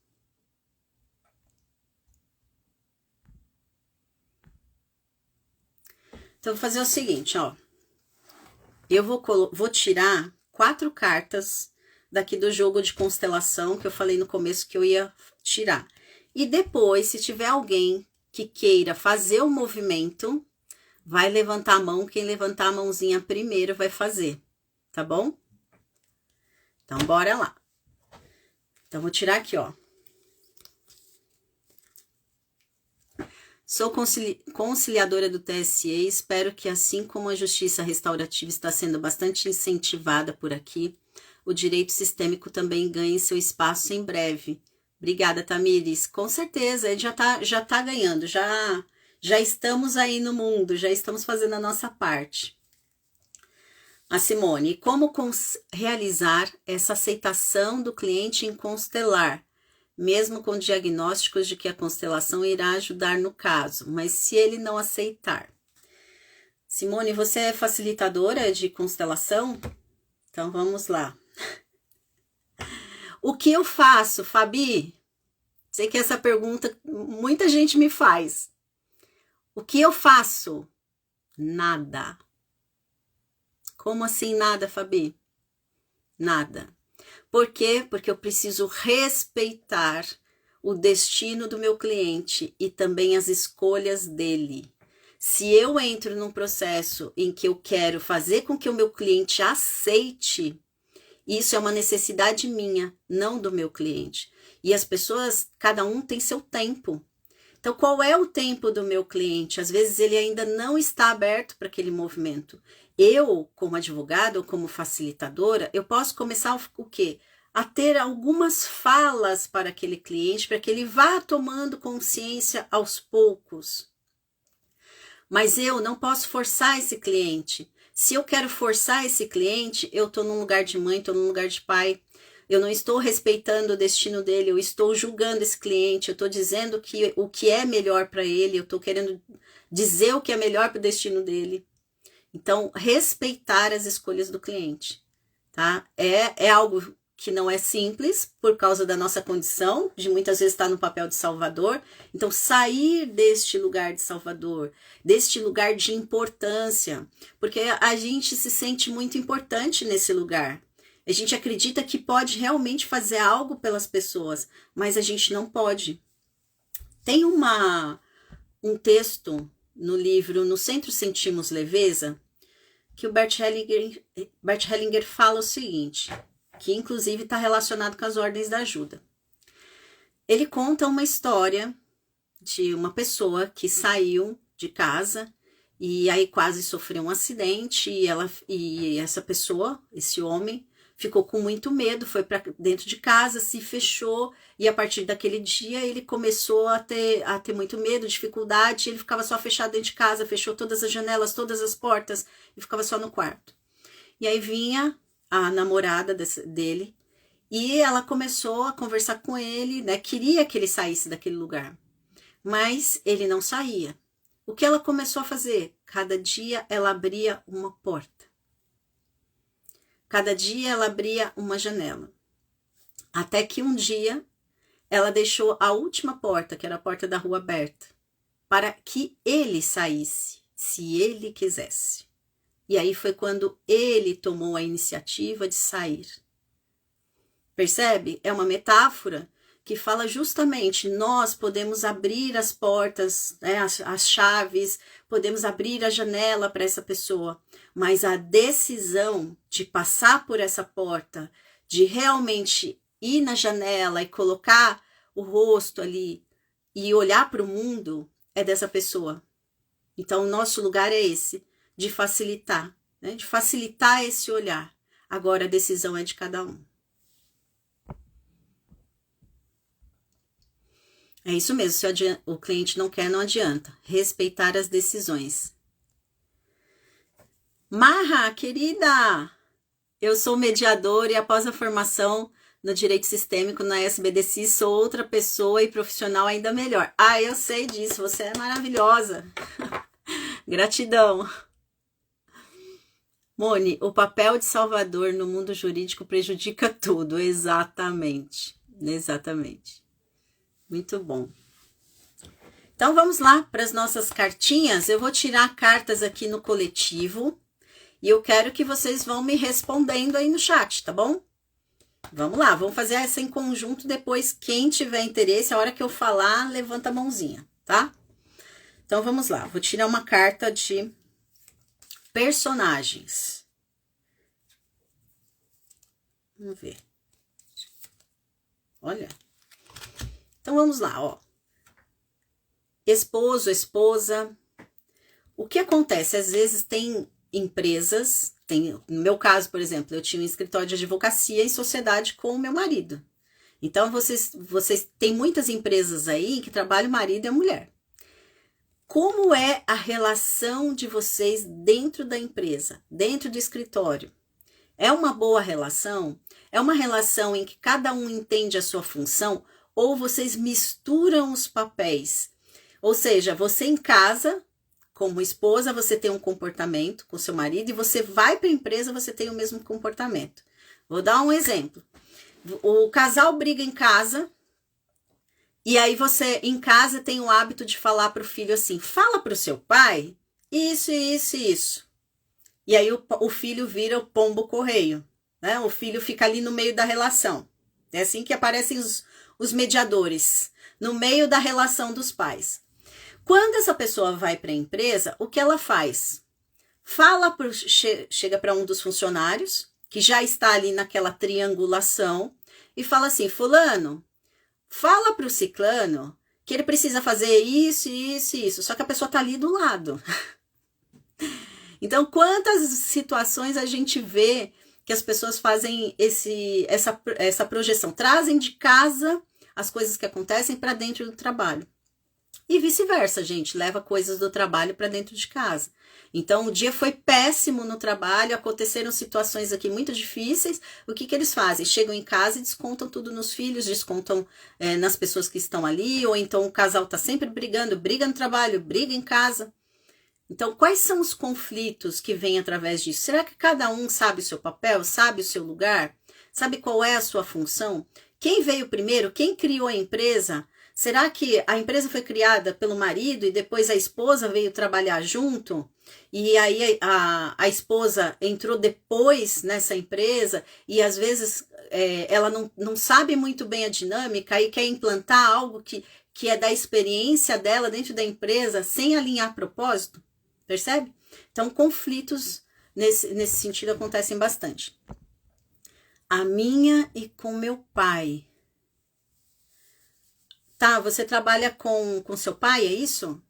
Então, vou fazer o seguinte, ó. Eu vou tirar 4 cartas daqui do jogo de constelação que eu falei no começo que eu ia tirar. E depois, se tiver alguém que queira fazer o movimento, vai levantar a mão. Quem levantar a mãozinha primeiro vai fazer, tá bom? Então, bora lá. Então, vou tirar aqui, ó. Sou conciliadora do TSE e espero que, assim como a justiça restaurativa está sendo bastante incentivada por aqui, o direito sistêmico também ganhe seu espaço em breve. Obrigada, Tamires. Com certeza, ele já tá ganhando, já estamos aí no mundo, já estamos fazendo a nossa parte. A Simone, como realizar essa aceitação do cliente em constelar? Mesmo com diagnósticos de que a constelação irá ajudar no caso, mas se ele não aceitar. Simone, você é facilitadora de constelação? Então vamos lá. O que eu faço, Fabi? Sei que essa pergunta muita gente me faz. O que eu faço? Nada. Como assim nada, Fabi? Nada. Por quê? Porque eu preciso respeitar o destino do meu cliente e também as escolhas dele. Se eu entro num processo em que eu quero fazer com que o meu cliente aceite, isso é uma necessidade minha, não do meu cliente. E as pessoas, cada um tem seu tempo. Então, qual é o tempo do meu cliente? Às vezes ele ainda não está aberto para aquele movimento. Eu, como advogada ou como facilitadora, eu posso começar o quê? A ter algumas falas para aquele cliente, para que ele vá tomando consciência aos poucos. Mas eu não posso forçar esse cliente. Se eu quero forçar esse cliente, eu estou num lugar de mãe, estou num lugar de pai. Eu não estou respeitando o destino dele, eu estou julgando esse cliente, eu estou dizendo que o que é melhor para ele, eu estou querendo dizer o que é melhor para o destino dele. Então, respeitar as escolhas do cliente, tá? É algo que não é simples por causa da nossa condição, de muitas vezes estar no papel de salvador. Então, sair deste lugar de salvador, deste lugar de importância, porque a gente se sente muito importante nesse lugar. A gente acredita que pode realmente fazer algo pelas pessoas, mas a gente não pode. Tem um texto no livro No Centro Sentimos Leveza, que o Bert Hellinger fala o seguinte, que inclusive está relacionado com as ordens da ajuda. Ele conta uma história de uma pessoa que saiu de casa e aí quase sofreu um acidente e essa pessoa, esse homem, ficou com muito medo, foi para dentro de casa, se fechou, e a partir daquele dia ele começou a ter muito medo, dificuldade, ele ficava só fechado dentro de casa, fechou todas as janelas, todas as portas, e ficava só no quarto. E aí vinha a namorada dele, e ela começou a conversar com ele, né? Queria que ele saísse daquele lugar, mas ele não saía. O que ela começou a fazer? Cada dia ela abria uma porta. Cada dia ela abria uma janela. Até que um dia ela deixou a última porta, que era a porta da rua, aberta, para que ele saísse, se ele quisesse. E aí foi quando ele tomou a iniciativa de sair. Percebe? É uma metáfora que fala justamente, nós podemos abrir as portas, né, as chaves, podemos abrir a janela para essa pessoa, mas a decisão de passar por essa porta, de realmente ir na janela e colocar o rosto ali e olhar para o mundo, é dessa pessoa. Então, o nosso lugar é esse, de facilitar, né, de facilitar esse olhar. Agora, a decisão é de cada um. É isso mesmo, se o cliente não quer, não adianta. Respeitar as decisões. Marra, querida, eu sou mediadora e após a formação no Direito Sistêmico na SBDC, sou outra pessoa e profissional ainda melhor. Ah, eu sei disso, você é maravilhosa. Gratidão. Mone, o papel de salvador no mundo jurídico prejudica tudo. Exatamente, exatamente. Muito bom. Então, vamos lá para as nossas cartinhas. Eu vou tirar cartas aqui no coletivo e eu quero que vocês vão me respondendo aí no chat, tá bom? Vamos lá, vamos fazer essa em conjunto depois. Quem tiver interesse, a hora que eu falar, levanta a mãozinha, tá? Então, vamos lá. Vou tirar uma carta de personagens. Vamos ver. Olha. Então, vamos lá, ó. Esposo, esposa. O que acontece? Às vezes tem empresas, no meu caso, por exemplo, eu tinha um escritório de advocacia em sociedade com o meu marido. Então, vocês têm muitas empresas aí que trabalham marido e a mulher. Como é a relação de vocês dentro da empresa, dentro do escritório? É uma boa relação? É uma relação em que cada um entende a sua função? Ou vocês misturam os papéis? Ou seja, você em casa, como esposa, você tem um comportamento com seu marido e você vai para a empresa, você tem o mesmo comportamento. Vou dar um exemplo. O casal briga em casa e aí você em casa tem o hábito de falar para o filho assim, fala para o seu pai isso, isso e isso. E aí o filho vira o pombo correio, né? O filho fica ali no meio da relação. É assim que aparecem os mediadores, no meio da relação dos pais. Quando essa pessoa vai para a empresa, o que ela faz? Chega para um dos funcionários, que já está ali naquela triangulação, e fala assim, fulano, fala para o ciclano que ele precisa fazer isso, isso e isso, só que a pessoa está ali do lado. Então, quantas situações a gente vê que as pessoas fazem essa projeção, trazem de casa as coisas que acontecem para dentro do trabalho. E vice-versa, gente, leva coisas do trabalho para dentro de casa. Então, o dia foi péssimo no trabalho, aconteceram situações aqui muito difíceis. O que eles fazem? Chegam em casa e descontam tudo nos filhos, descontam nas pessoas que estão ali, ou então o casal está sempre brigando, briga no trabalho, briga em casa. Então, quais são os conflitos que vêm através disso? Será que cada um sabe o seu papel, sabe o seu lugar? Sabe qual é a sua função? Quem veio primeiro? Quem criou a empresa? Será que a empresa foi criada pelo marido e depois a esposa veio trabalhar junto? E aí a esposa entrou depois nessa empresa e às vezes ela não sabe muito bem a dinâmica e quer implantar algo que é da experiência dela dentro da empresa sem alinhar propósito? Percebe? Então, conflitos nesse sentido acontecem bastante. A minha e com meu pai. Tá, você trabalha com seu pai, é isso?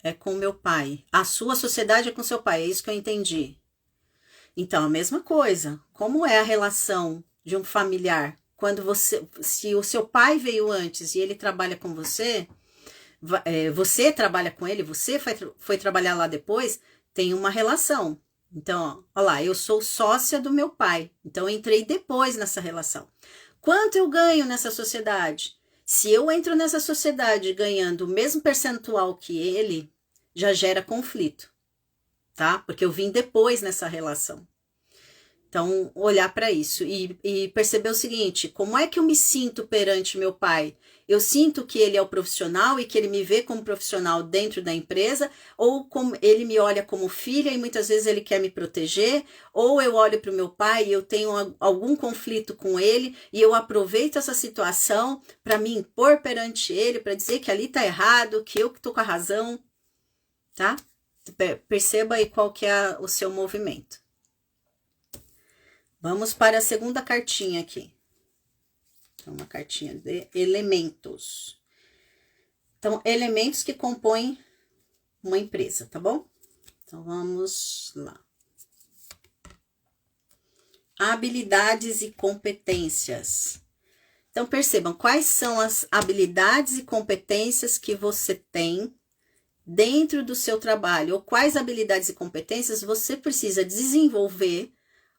É com meu pai. A sua sociedade é com seu pai, é isso que eu entendi. Então, a mesma coisa. Como é a relação de um familiar? Quando se o seu pai veio antes e ele trabalha com você, você trabalha com ele, você foi trabalhar lá depois, tem uma relação. Então, olha lá, eu sou sócia do meu pai, então eu entrei depois nessa relação. Quanto eu ganho nessa sociedade? Se eu entro nessa sociedade ganhando o mesmo percentual que ele, já gera conflito, tá? Porque eu vim depois nessa relação. Então, olhar para isso e perceber o seguinte: como é que eu me sinto perante meu pai? Eu sinto que ele é o profissional e que ele me vê como profissional dentro da empresa, ou como ele me olha como filha e muitas vezes ele quer me proteger, ou eu olho para o meu pai e eu tenho algum conflito com ele e eu aproveito essa situação para me impor perante ele, para dizer que ali está errado, que eu que estou com a razão, tá? Perceba aí qual que é o seu movimento. Vamos para a segunda cartinha aqui. Então, uma cartinha de elementos. Então, elementos que compõem uma empresa, tá bom? Então, vamos lá. Habilidades e competências. Então, percebam quais são as habilidades e competências que você tem dentro do seu trabalho, ou quais habilidades e competências você precisa desenvolver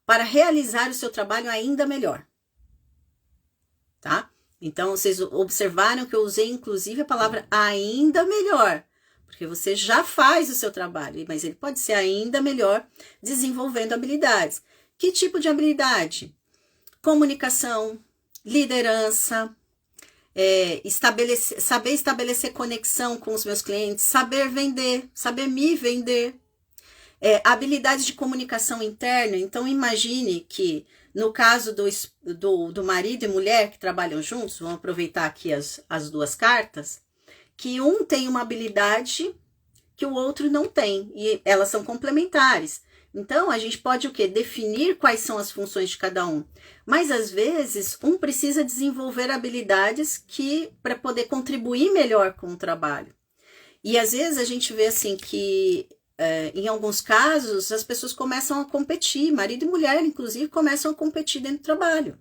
para realizar o seu trabalho ainda melhor, tá? Então, vocês observaram que eu usei, inclusive, a palavra ainda melhor, porque você já faz o seu trabalho, mas ele pode ser ainda melhor desenvolvendo habilidades. Que tipo de habilidade? Comunicação, liderança, saber estabelecer conexão com os meus clientes, saber vender, saber me vender. Habilidades de comunicação interna. Então, imagine que no caso do marido e mulher que trabalham juntos, vamos aproveitar aqui as duas cartas, que um tem uma habilidade que o outro não tem, e elas são complementares. Então, a gente pode o quê? Definir quais são as funções de cada um. Mas, às vezes, um precisa desenvolver habilidades para poder contribuir melhor com o trabalho. E, às vezes, a gente vê assim que em alguns casos, as pessoas começam a competir, marido e mulher, inclusive, começam a competir dentro do trabalho.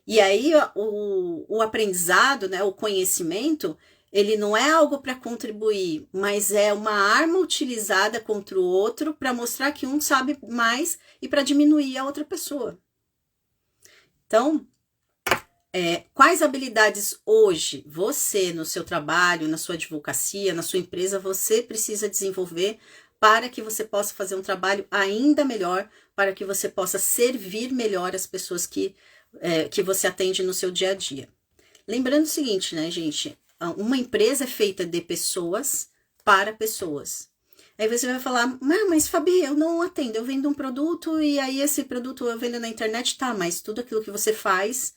E aí, o aprendizado, né, o conhecimento, ele não é algo para contribuir, mas é uma arma utilizada contra o outro para mostrar que um sabe mais e para diminuir a outra pessoa. Então, quais habilidades hoje você, no seu trabalho, na sua advocacia, na sua empresa, você precisa desenvolver para que você possa fazer um trabalho ainda melhor, para que você possa servir melhor as pessoas que você atende no seu dia a dia. Lembrando o seguinte, né, gente? Uma empresa é feita de pessoas para pessoas. Aí você vai falar, mas Fabi, eu não atendo, eu vendo um produto e aí esse produto eu vendo na internet, tá, mas tudo aquilo que você faz,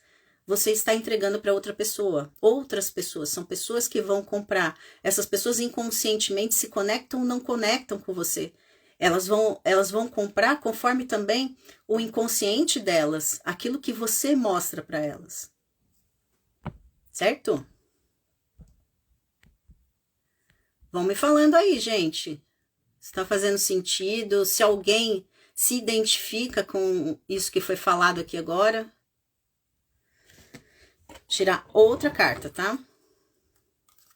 você está entregando para outra pessoa. Outras pessoas, são pessoas que vão comprar. Essas pessoas inconscientemente se conectam ou não conectam com você. Elas vão comprar conforme também o inconsciente delas, aquilo que você mostra para elas. Certo? Vão me falando aí, gente. Está fazendo sentido? Se alguém se identifica com isso que foi falado aqui agora, tirar outra carta, tá?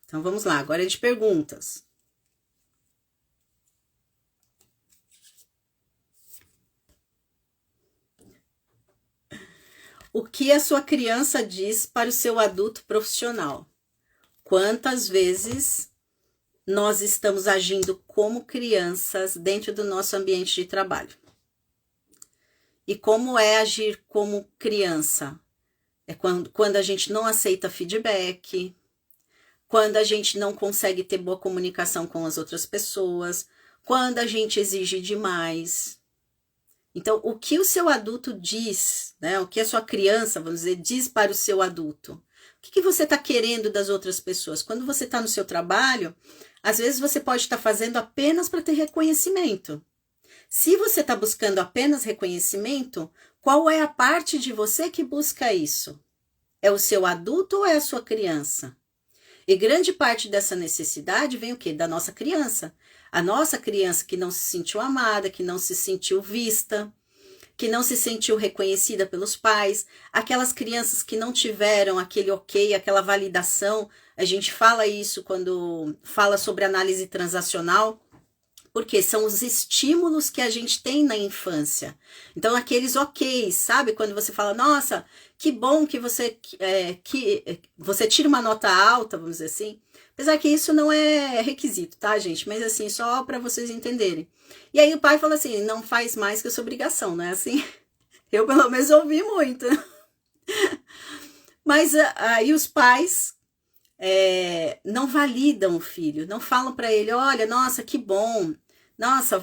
Então, vamos lá. Agora é de perguntas. O que a sua criança diz para o seu adulto profissional? Quantas vezes nós estamos agindo como crianças dentro do nosso ambiente de trabalho? E como é agir como criança? É quando a gente não aceita feedback, quando a gente não consegue ter boa comunicação com as outras pessoas, quando a gente exige demais. Então, o que o seu adulto diz, né? O que a sua criança, vamos dizer, diz para o seu adulto? O que você está querendo das outras pessoas? Quando você está no seu trabalho, às vezes você pode estar fazendo apenas para ter reconhecimento. Se você está buscando apenas reconhecimento, qual é a parte de você que busca isso? É o seu adulto ou é a sua criança? E grande parte dessa necessidade vem o quê? Da nossa criança. A nossa criança que não se sentiu amada, que não se sentiu vista, que não se sentiu reconhecida pelos pais, aquelas crianças que não tiveram aquele ok, aquela validação. A gente fala isso quando fala sobre análise transacional, porque são os estímulos que a gente tem na infância. Então, aqueles ok, sabe? Quando você fala, nossa, que bom que você tira uma nota alta, vamos dizer assim. Apesar que isso não é requisito, tá, gente? Mas assim, só para vocês entenderem. E aí o pai fala assim, não faz mais que a sua obrigação, não é assim? Eu, pelo menos, ouvi muito. Mas aí os pais não validam o filho, não falam para ele, olha, nossa, que bom, nossa,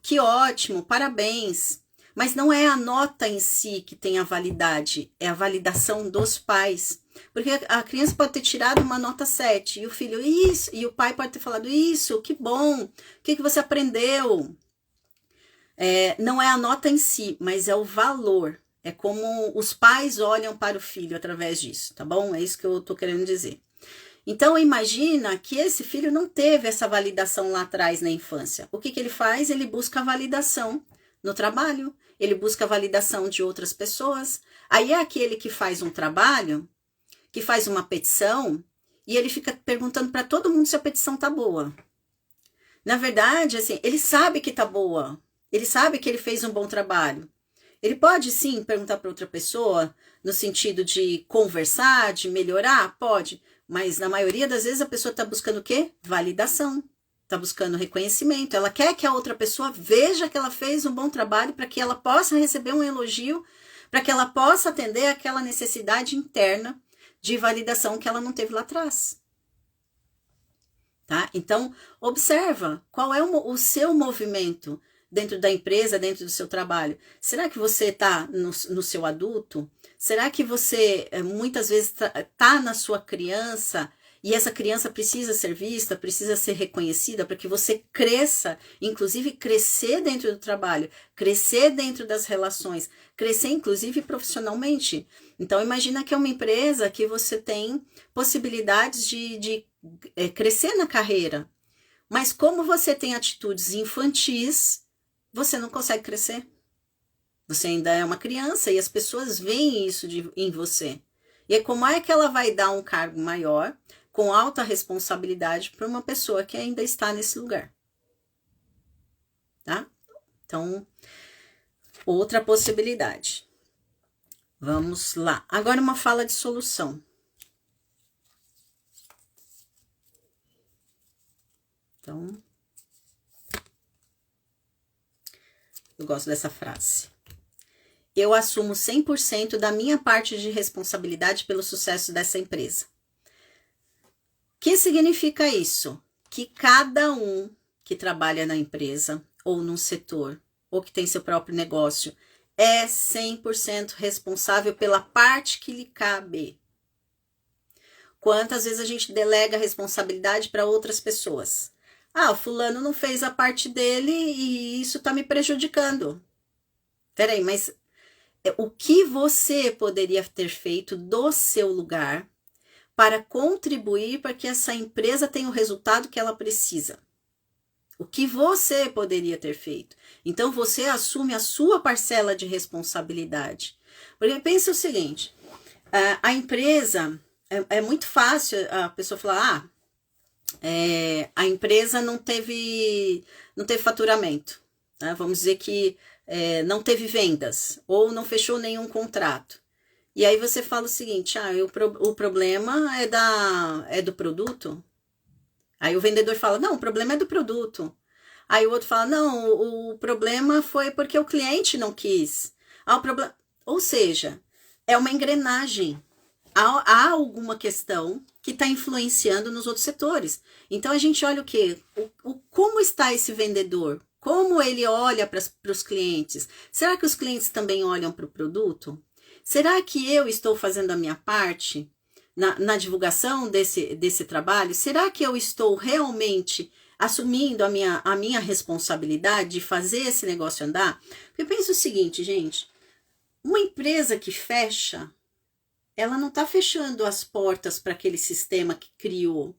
que ótimo, parabéns. Mas não é a nota em si que tem a validade, é a validação dos pais. Porque a criança pode ter tirado uma nota 7 e o filho, isso, e o pai pode ter falado, isso, que bom, o que você aprendeu? Não é a nota em si, mas é o valor. É como os pais olham para o filho através disso, tá bom? É isso que eu tô querendo dizer. Então, imagina que esse filho não teve essa validação lá atrás na infância. O que ele faz? Ele busca a validação no trabalho, ele busca a validação de outras pessoas. Aí é aquele que faz um trabalho, que faz uma petição, e ele fica perguntando para todo mundo se a petição tá boa. Na verdade, assim, ele sabe que tá boa, ele sabe que ele fez um bom trabalho. Ele pode, sim, perguntar para outra pessoa, no sentido de conversar, de melhorar? Pode. Mas na maioria das vezes a pessoa está buscando o quê? Validação. Está buscando reconhecimento. Ela quer que a outra pessoa veja que ela fez um bom trabalho para que ela possa receber um elogio, para que ela possa atender aquela necessidade interna de validação que ela não teve lá atrás. Tá? Então, observa qual é o seu movimento dentro da empresa, dentro do seu trabalho. Será que você está no seu adulto? Será que você muitas vezes está na sua criança e essa criança precisa ser vista, precisa ser reconhecida para que você cresça, inclusive crescer dentro do trabalho, crescer dentro das relações, crescer inclusive profissionalmente? Então imagina que é uma empresa que você tem possibilidades de crescer na carreira, mas como você tem atitudes infantis, você não consegue crescer. Você ainda é uma criança e as pessoas veem isso em você. E aí, como é que ela vai dar um cargo maior, com alta responsabilidade, para uma pessoa que ainda está nesse lugar? Tá? Então, outra possibilidade. Vamos lá. Agora uma fala de solução. Então, eu gosto dessa frase. Eu assumo 100% da minha parte de responsabilidade pelo sucesso dessa empresa. O que significa isso? Que cada um que trabalha na empresa, ou num setor, ou que tem seu próprio negócio, é 100% responsável pela parte que lhe cabe. Quantas vezes a gente delega a responsabilidade para outras pessoas? O fulano não fez a parte dele e isso está me prejudicando. Peraí, mas o que você poderia ter feito do seu lugar para contribuir para que essa empresa tenha o resultado que ela precisa? O que você poderia ter feito? Então você assume a sua parcela de responsabilidade. Porque pensa o seguinte, a empresa, é muito fácil a pessoa falar, a empresa não teve faturamento, né? Vamos dizer que não teve vendas ou não fechou nenhum contrato. E aí você fala o seguinte, o problema é do produto? Aí o vendedor fala, não, o problema é do produto. Aí o outro fala, não, o problema foi porque o cliente não quis. Ou seja, é uma engrenagem. Há alguma questão que está influenciando nos outros setores. Então a gente olha o quê? Como está esse vendedor? Como ele olha para os clientes? Será que os clientes também olham para o produto? Será que eu estou fazendo a minha parte na divulgação desse trabalho? Será que eu estou realmente assumindo a minha responsabilidade de fazer esse negócio andar? Porque pensa o seguinte, gente, uma empresa que fecha, ela não está fechando as portas para aquele sistema que criou.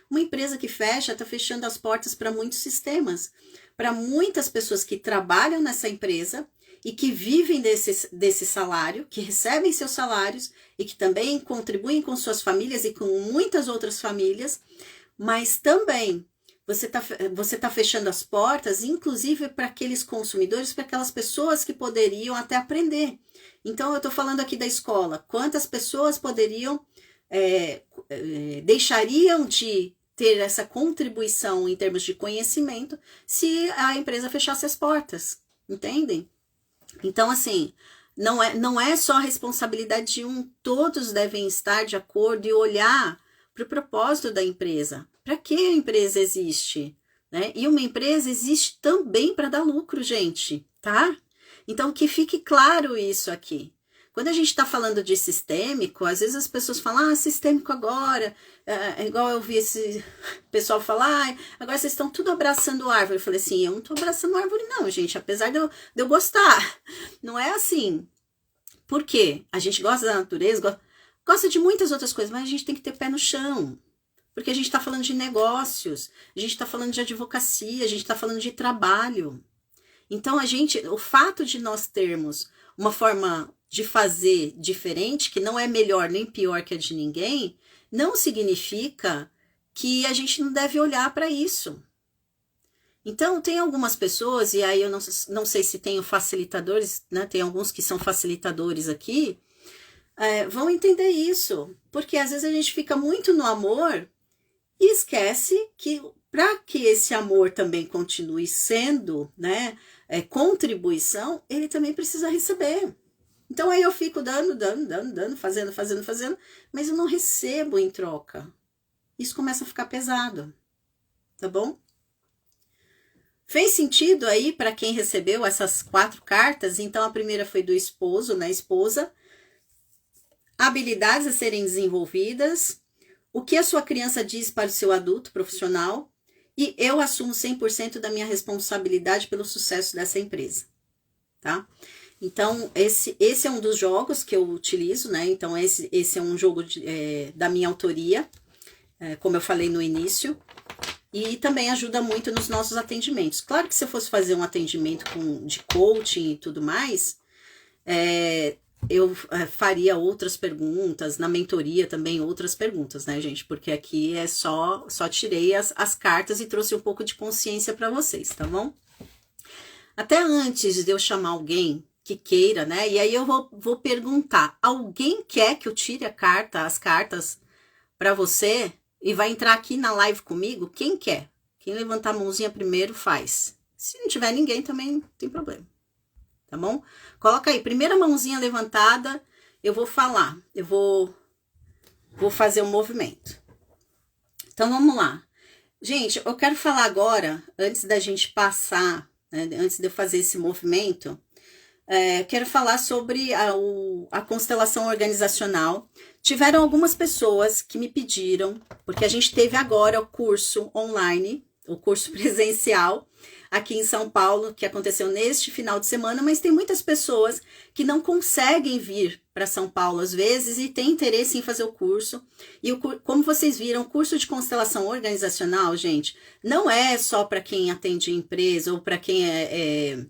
Uma empresa que fecha está fechando as portas para muitos sistemas, para muitas pessoas que trabalham nessa empresa e que vivem desse salário, que recebem seus salários e que também contribuem com suas famílias e com muitas outras famílias, mas também você tá fechando as portas, inclusive para aqueles consumidores, para aquelas pessoas que poderiam até aprender. Então, eu estou falando aqui da escola. Quantas pessoas poderiam, deixariam de ter essa contribuição em termos de conhecimento se a empresa fechasse as portas, entendem? Então, assim, não é só a responsabilidade de um, todos devem estar de acordo e olhar para o propósito da empresa. Para que a empresa existe? Né? E uma empresa existe também para dar lucro, gente, tá? Então, que fique claro isso aqui. Quando a gente está falando de sistêmico, às vezes as pessoas falam, sistêmico agora, igual eu vi esse pessoal falar, agora vocês estão tudo abraçando árvore. Eu falei assim, eu não estou abraçando árvore não, gente, apesar de eu gostar. Não é assim. Por quê? A gente gosta da natureza, gosta de muitas outras coisas, mas a gente tem que ter pé no chão. Porque a gente está falando de negócios, a gente está falando de advocacia, a gente está falando de trabalho. Então, o fato de nós termos uma forma de fazer diferente, que não é melhor nem pior que a de ninguém, não significa que a gente não deve olhar para isso. Então, tem algumas pessoas, e aí eu não sei se tenho facilitadores, né? Tem alguns que são facilitadores aqui, vão entender isso. Porque às vezes a gente fica muito no amor e esquece que para que esse amor também continue sendo, né, contribuição, ele também precisa receber. Então aí eu fico dando, fazendo, mas eu não recebo em troca. Isso começa a ficar pesado, tá bom? Fez sentido aí para quem recebeu essas 4 cartas? Então a primeira foi do esposo, né, esposa. Habilidades a serem desenvolvidas. O que a sua criança diz para o seu adulto profissional? E eu assumo 100% da minha responsabilidade pelo sucesso dessa empresa, tá? Então, esse é um dos jogos que eu utilizo, né? Então, esse é um jogo da minha autoria, como eu falei no início, e também ajuda muito nos nossos atendimentos. Claro que se eu fosse fazer um atendimento de coaching e tudo mais, eu faria outras perguntas, na mentoria também outras perguntas, né, gente? Porque aqui só tirei as cartas e trouxe um pouco de consciência para vocês, tá bom? Até antes de eu chamar alguém que queira, né? E aí eu vou perguntar, alguém quer que eu tire as cartas para você e vai entrar aqui na live comigo? Quem quer? Quem levantar a mãozinha primeiro faz. Se não tiver ninguém também não tem problema. Tá bom? Coloca aí, primeira mãozinha levantada, eu vou falar, eu vou fazer um movimento. Então, vamos lá. Gente, eu quero falar agora, antes da gente passar, né, antes de eu fazer esse movimento, quero falar sobre a constelação organizacional. Tiveram algumas pessoas que me pediram, porque a gente teve agora o curso online, o curso presencial, aqui em São Paulo, que aconteceu neste final de semana, mas tem muitas pessoas que não conseguem vir para São Paulo às vezes e têm interesse em fazer o curso. E como vocês viram, o curso de constelação organizacional, gente, não é só para quem atende empresa ou para quem é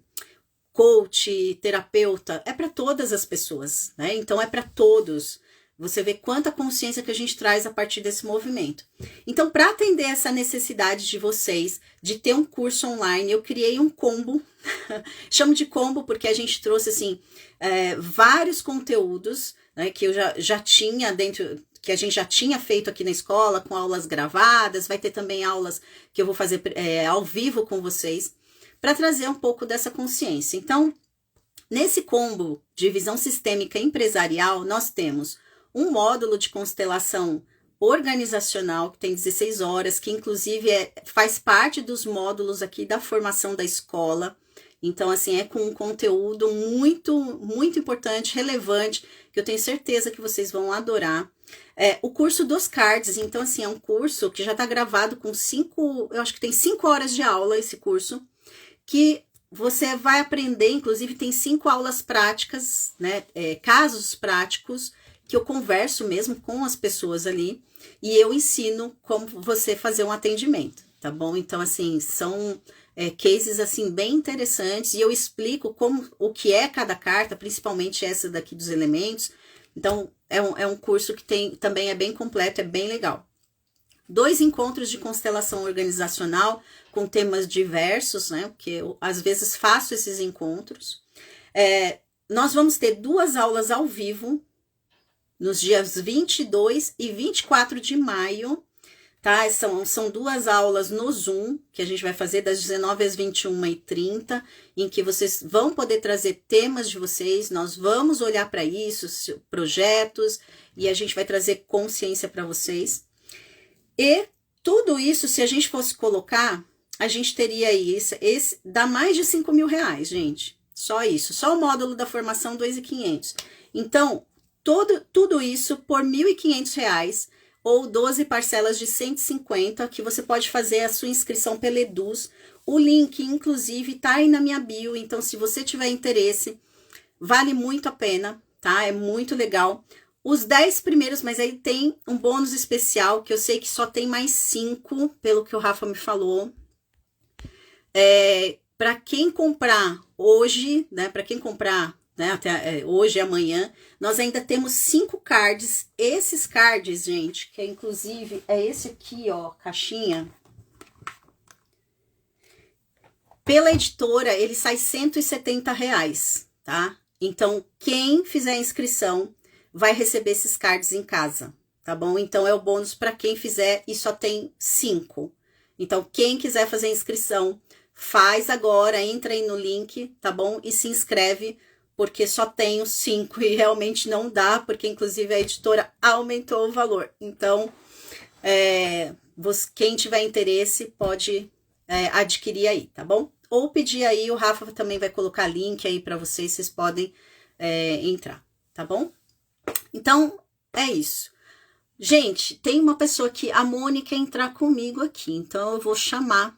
coach, terapeuta, é para todas as pessoas, né? Então é para todos. Você vê quanta consciência que a gente traz a partir desse movimento. Então, para atender essa necessidade de vocês de ter um curso online, eu criei um combo. Chamo de combo porque a gente trouxe, assim, vários conteúdos, né, que eu já tinha dentro, que a gente já tinha feito aqui na escola, com aulas gravadas. Vai ter também aulas que eu vou fazer ao vivo com vocês, para trazer um pouco dessa consciência. Então, nesse combo de visão sistêmica empresarial, nós temos um módulo de constelação organizacional, que tem 16 horas, que inclusive faz parte dos módulos aqui da formação da escola. Então, assim, é com um conteúdo muito, muito importante, relevante, que eu tenho certeza que vocês vão adorar. O curso dos cards, então, assim, é um curso que já está gravado com 5, eu acho que tem 5 horas de aula esse curso, que você vai aprender, inclusive tem 5 aulas práticas, né, casos práticos, que eu converso mesmo com as pessoas ali, e eu ensino como você fazer um atendimento, tá bom? Então, assim, cases assim bem interessantes, e eu explico como o que é cada carta, principalmente essa daqui dos elementos. Então, é um curso que também é bem completo, é bem legal. 2 encontros de constelação organizacional com temas diversos, né? Porque eu, às vezes, faço esses encontros. Nós vamos ter 2 aulas ao vivo nos dias 22 e 24 de maio, tá? São 2 aulas no Zoom, que a gente vai fazer das 19 às 21h30, em que vocês vão poder trazer temas de vocês, nós vamos olhar para isso, projetos, e a gente vai trazer consciência para vocês. E tudo isso, se a gente fosse colocar, a gente teria aí, dá mais de R$5.000, gente. Só isso, só o módulo da formação 2.500. Então, tudo isso por R$1.500 ou 12 parcelas de 150, que você pode fazer a sua inscrição pela Eduz. O link, inclusive, tá aí na minha bio, então se você tiver interesse, vale muito a pena, tá? É muito legal. Os 10 primeiros, mas aí tem um bônus especial, que eu sei que só tem mais 5, pelo que o Rafa me falou. Para quem comprar hoje, né? Para quem comprar, né, até hoje e amanhã, nós ainda temos 5 cards. Esses cards, gente, que inclusive é esse aqui, ó, caixinha. Pela editora, ele sai R$170, tá? Então, quem fizer a inscrição vai receber esses cards em casa, tá bom? Então, é o bônus para quem fizer e só tem 5. Então, quem quiser fazer a inscrição, faz agora, entra aí no link, tá bom? E se inscreve, porque só tenho 5 e realmente não dá, porque inclusive a editora aumentou o valor. Então, quem tiver interesse pode adquirir aí, tá bom? Ou pedir aí, o Rafa também vai colocar link aí para vocês podem entrar, tá bom? Então, é isso. Gente, tem uma pessoa que a Mônica quer entrar comigo aqui, então eu vou chamar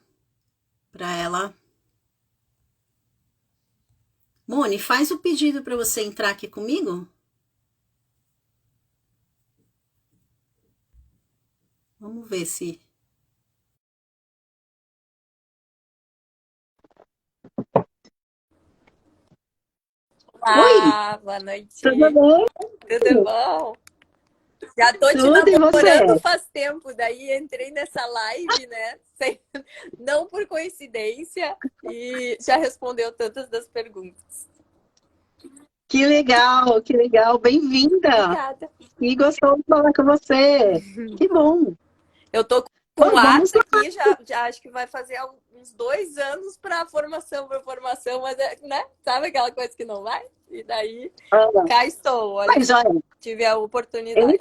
para ela. Moni, faz o pedido para você entrar aqui comigo. Vamos ver se... Olá, boa noite. Tudo bem? Tudo bom? Já tô te Tudo, e você? namorando faz tempo, daí entrei nessa live, né? Não por coincidência, e já respondeu tantas das perguntas. Que legal, bem-vinda. Obrigada. E gostou de falar com você. Que bom. Eu tô com Bom, o vamos Atos lá. aqui, já acho que vai fazer uns 2 anos para formação, mas né? Sabe aquela coisa que não vai? E daí, cá estou, olha, Mas olha, tive a oportunidade.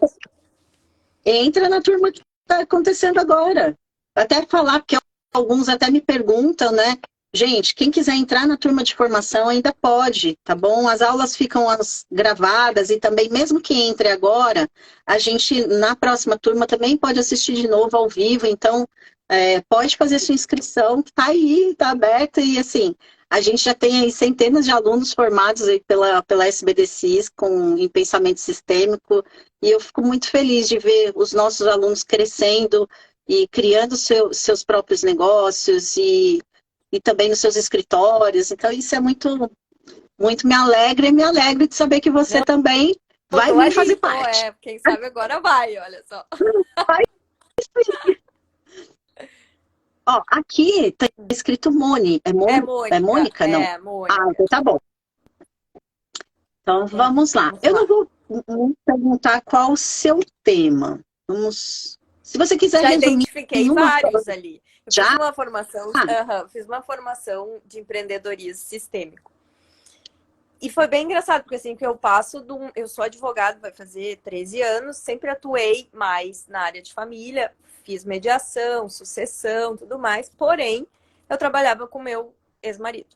entra na turma que está acontecendo agora. Até falar, porque alguns até me perguntam, né? Gente, quem quiser entrar na turma de formação ainda pode, tá bom? As aulas ficam gravadas e também, mesmo que entre agora, a gente, na próxima turma, também pode assistir de novo ao vivo. Então, pode fazer sua inscrição, tá aí, tá aberta. E assim, a gente já tem aí centenas de alunos formados aí pela SBDCIS em pensamento sistêmico. E eu fico muito feliz de ver os nossos alunos crescendo e criando seus próprios negócios e também nos seus escritórios. Então, isso é muito, muito me alegra e me alegro de saber que você Não, também vai tô vir ali, fazer parte. quem sabe agora vai, olha só. Vai sim. Ó, aqui tá escrito Moni. É Mônica? Não. É Mônica. Ah, então tá bom. Então, vamos lá. Eu não vou perguntar qual o seu tema. Se você quiser Já resumir identifiquei em uma vários ali. Eu já? fiz uma formação de empreendedorismo sistêmico. E foi bem engraçado, porque assim, que eu sou advogado, vai fazer 13 anos, sempre atuei mais na área de família, fiz mediação, sucessão, tudo mais, porém, eu trabalhava com meu ex-marido.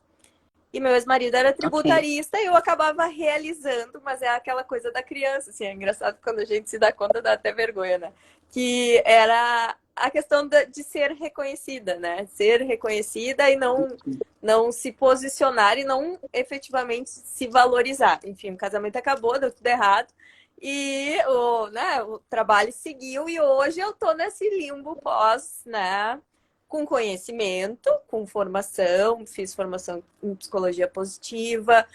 E meu ex-marido era tributarista e eu acabava realizando, mas é aquela coisa da criança, assim, é engraçado quando a gente se dá conta, dá até vergonha, né? Que era a questão de ser reconhecida, né? Ser reconhecida e não se posicionar e não efetivamente se valorizar. Enfim, o casamento acabou, deu tudo errado. E o trabalho seguiu e hoje eu tô nesse limbo pós, né? com conhecimento, com formação, fiz formação em psicologia positiva,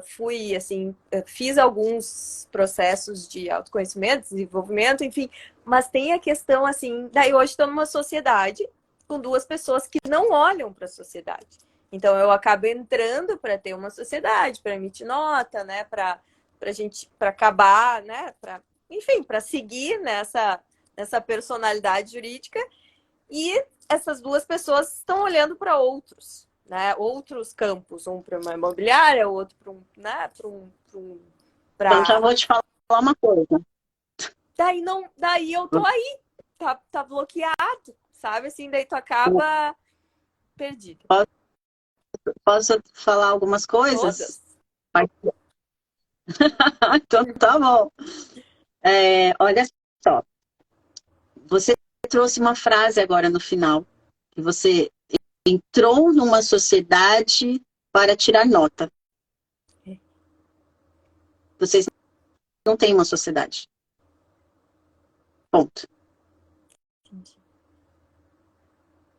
fui, assim, fiz alguns processos de autoconhecimento, desenvolvimento, enfim, mas tem a questão, assim, daí hoje estou numa sociedade com duas pessoas que não olham para a sociedade. Então, eu acabo entrando para ter uma sociedade, para emitir nota, né, para acabar, né, enfim, para seguir nessa personalidade jurídica. E essas duas pessoas estão olhando para outros, né? Outros campos, um para uma imobiliária, o outro para um, né? Então já vou te falar uma coisa. Daí eu tô aí, tá bloqueado, sabe? Assim, daí tu acaba perdido. Posso falar algumas coisas? Todas. Então tá bom. Olha só, você trouxe uma frase agora no final, que você entrou numa sociedade para tirar nota. Vocês não têm uma sociedade. Ponto.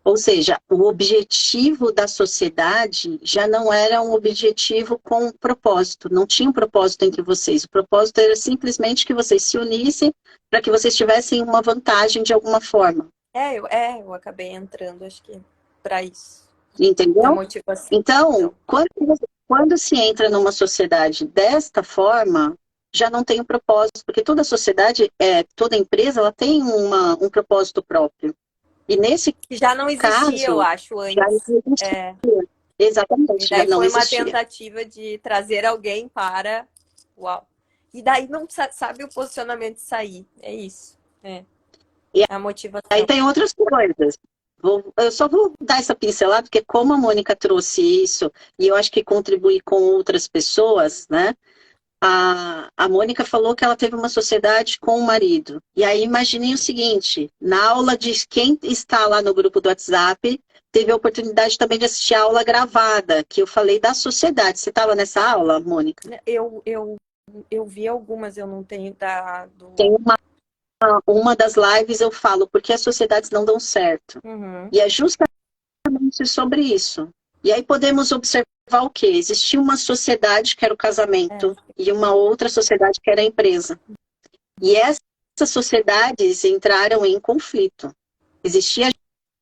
Ou seja, o objetivo da sociedade já não era um objetivo com propósito, não tinha um propósito entre vocês. O propósito era simplesmente que vocês se unissem para que vocês tivessem uma vantagem de alguma forma. Eu acabei entrando, acho que, para isso. Entendeu? Motivação. Então, quando se entra numa sociedade desta forma, já não tem um propósito, porque toda sociedade, toda empresa, ela tem um propósito próprio. E nesse já não existia, caso, eu acho, antes. Já não existia. Exatamente. E daí já não foi existia. uma tentativa de trazer alguém para... Uau. E daí não sabe o posicionamento de sair. É isso. E a motivação. Aí tem outras coisas. Eu só vou dar essa pincelada, porque como a Mônica trouxe isso, e eu acho que contribui com outras pessoas, né? A Mônica falou que ela teve uma sociedade com o marido. E aí imaginei o seguinte, na aula de quem está lá no grupo do WhatsApp, teve a oportunidade também de assistir a aula gravada, que eu falei da sociedade. Você estava nessa aula, Mônica? Eu vi algumas, eu não tenho dado... Tem uma das lives eu falo, porque as sociedades não dão certo. Uhum. E é justamente sobre isso. E aí podemos observar o quê? Existia uma sociedade que era o casamento e uma outra sociedade que era a empresa. E essas sociedades entraram em conflito. Existia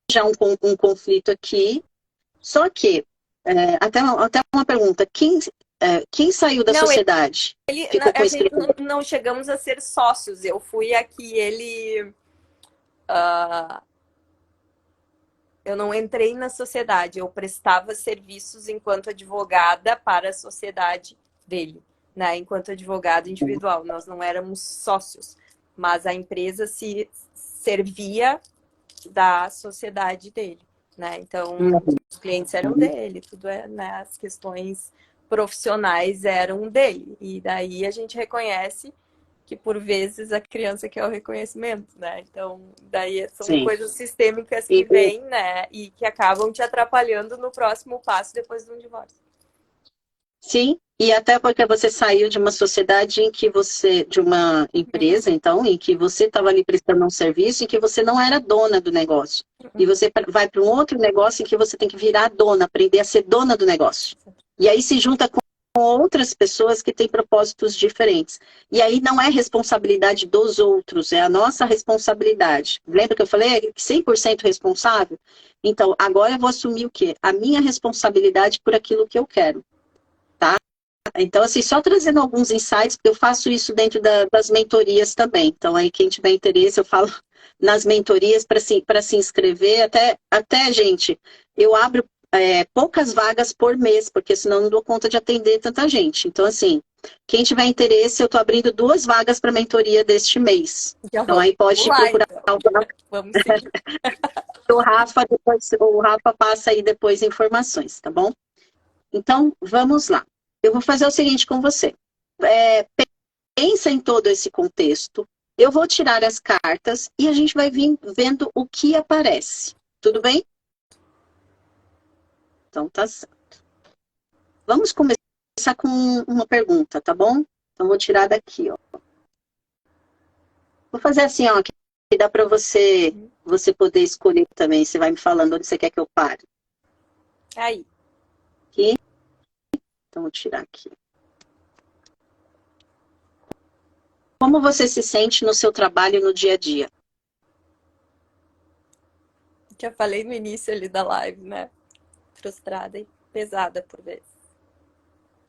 já um conflito aqui, só que, até uma pergunta, quem saiu da sociedade? A gente não chegamos a ser sócios, eu fui aqui, ele... eu não entrei na sociedade, eu prestava serviços enquanto advogada para a sociedade dele, né? Enquanto advogada individual. Nós não éramos sócios, mas a empresa se servia da sociedade dele, né? Então, os clientes eram dele, tudo né? As questões profissionais eram dele. E daí a gente reconhece que por vezes a criança quer o reconhecimento, né? Então, daí são coisas sistêmicas que vêm, né? E que acabam te atrapalhando no próximo passo depois de um divórcio. Sim, e até porque você saiu de uma sociedade em que você, de uma empresa, então, em que você estava ali prestando um serviço, em que você não era dona do negócio. E você vai para um outro negócio em que você tem que virar dona, aprender a ser dona do negócio. E aí se junta com outras pessoas que têm propósitos diferentes. E aí não é responsabilidade dos outros, é a nossa responsabilidade. Lembra que eu falei 100% responsável? Então, agora eu vou assumir o quê? A minha responsabilidade por aquilo que eu quero. Tá? Então, assim, só trazendo alguns insights, porque eu faço isso dentro das mentorias também. Então, aí quem tiver interesse, eu falo nas mentorias para se inscrever. Até, gente, eu abro poucas vagas por mês, porque senão eu não dou conta de atender tanta gente. Então, assim, quem tiver interesse, eu estou abrindo 2 vagas para mentoria deste mês. Então, aí pode procurar. Então. Vamos seguir. O Rafa passa aí depois informações, tá bom? Então, vamos lá. Eu vou fazer o seguinte com você. Pensa em todo esse contexto. Eu vou tirar as cartas e a gente vai vir vendo o que aparece. Tudo bem? Então, tá certo. Vamos começar com uma pergunta, tá bom? Então, vou tirar daqui, ó. Vou fazer assim, ó, que dá para você você poder escolher também. Você vai me falando onde você quer que eu pare. Aí. Aqui. Então, vou tirar aqui. Como você se sente no seu trabalho no dia a dia? Já falei no início ali da live, né? Frustrada e pesada por vezes.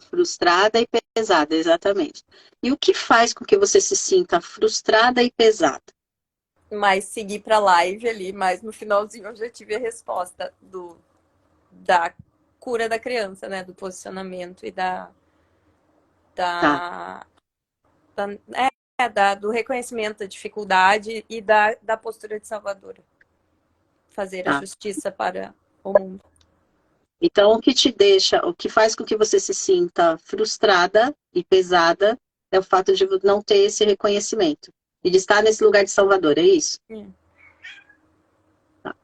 Frustrada e pesada, exatamente. E o que faz com que você se sinta frustrada e pesada? Mas segui pra live ali, mas no finalzinho eu já tive a resposta da cura da criança, né? Do posicionamento e Tá, da, do reconhecimento da dificuldade e da postura de salvadora. Fazer a tá. justiça para o mundo. Então, o que te deixa, o que faz com que você se sinta frustrada e pesada é o fato de não ter esse reconhecimento. E de estar nesse lugar de salvador, é isso? Tá.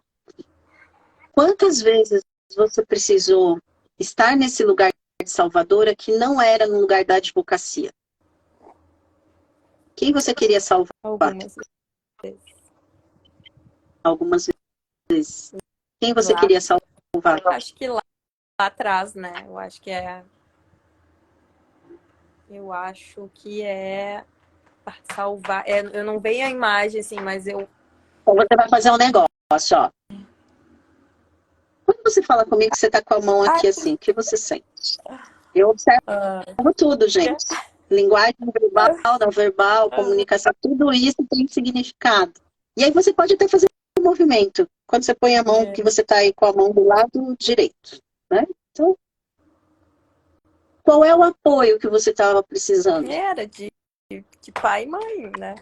Quantas vezes você precisou estar nesse lugar de salvadora que não era no lugar da advocacia? Quem você queria salvar? Algumas vezes. Algumas vezes. Quem você Lá, queria salvar? eu acho que lá atrás, né? Eu acho que é salvar. Eu não vejo a imagem, assim, mas eu. Então você vai fazer um negócio, ó. Quando você fala comigo que você tá com a mão aqui assim, o que você sente? Eu observo tudo, gente. Linguagem verbal, não verbal, comunicação, tudo isso tem significado. E aí você pode até fazer um movimento. Quando você põe a mão, que você tá aí com a mão do lado direito, né? Então, qual é o apoio que você estava precisando? Era de pai e mãe, né?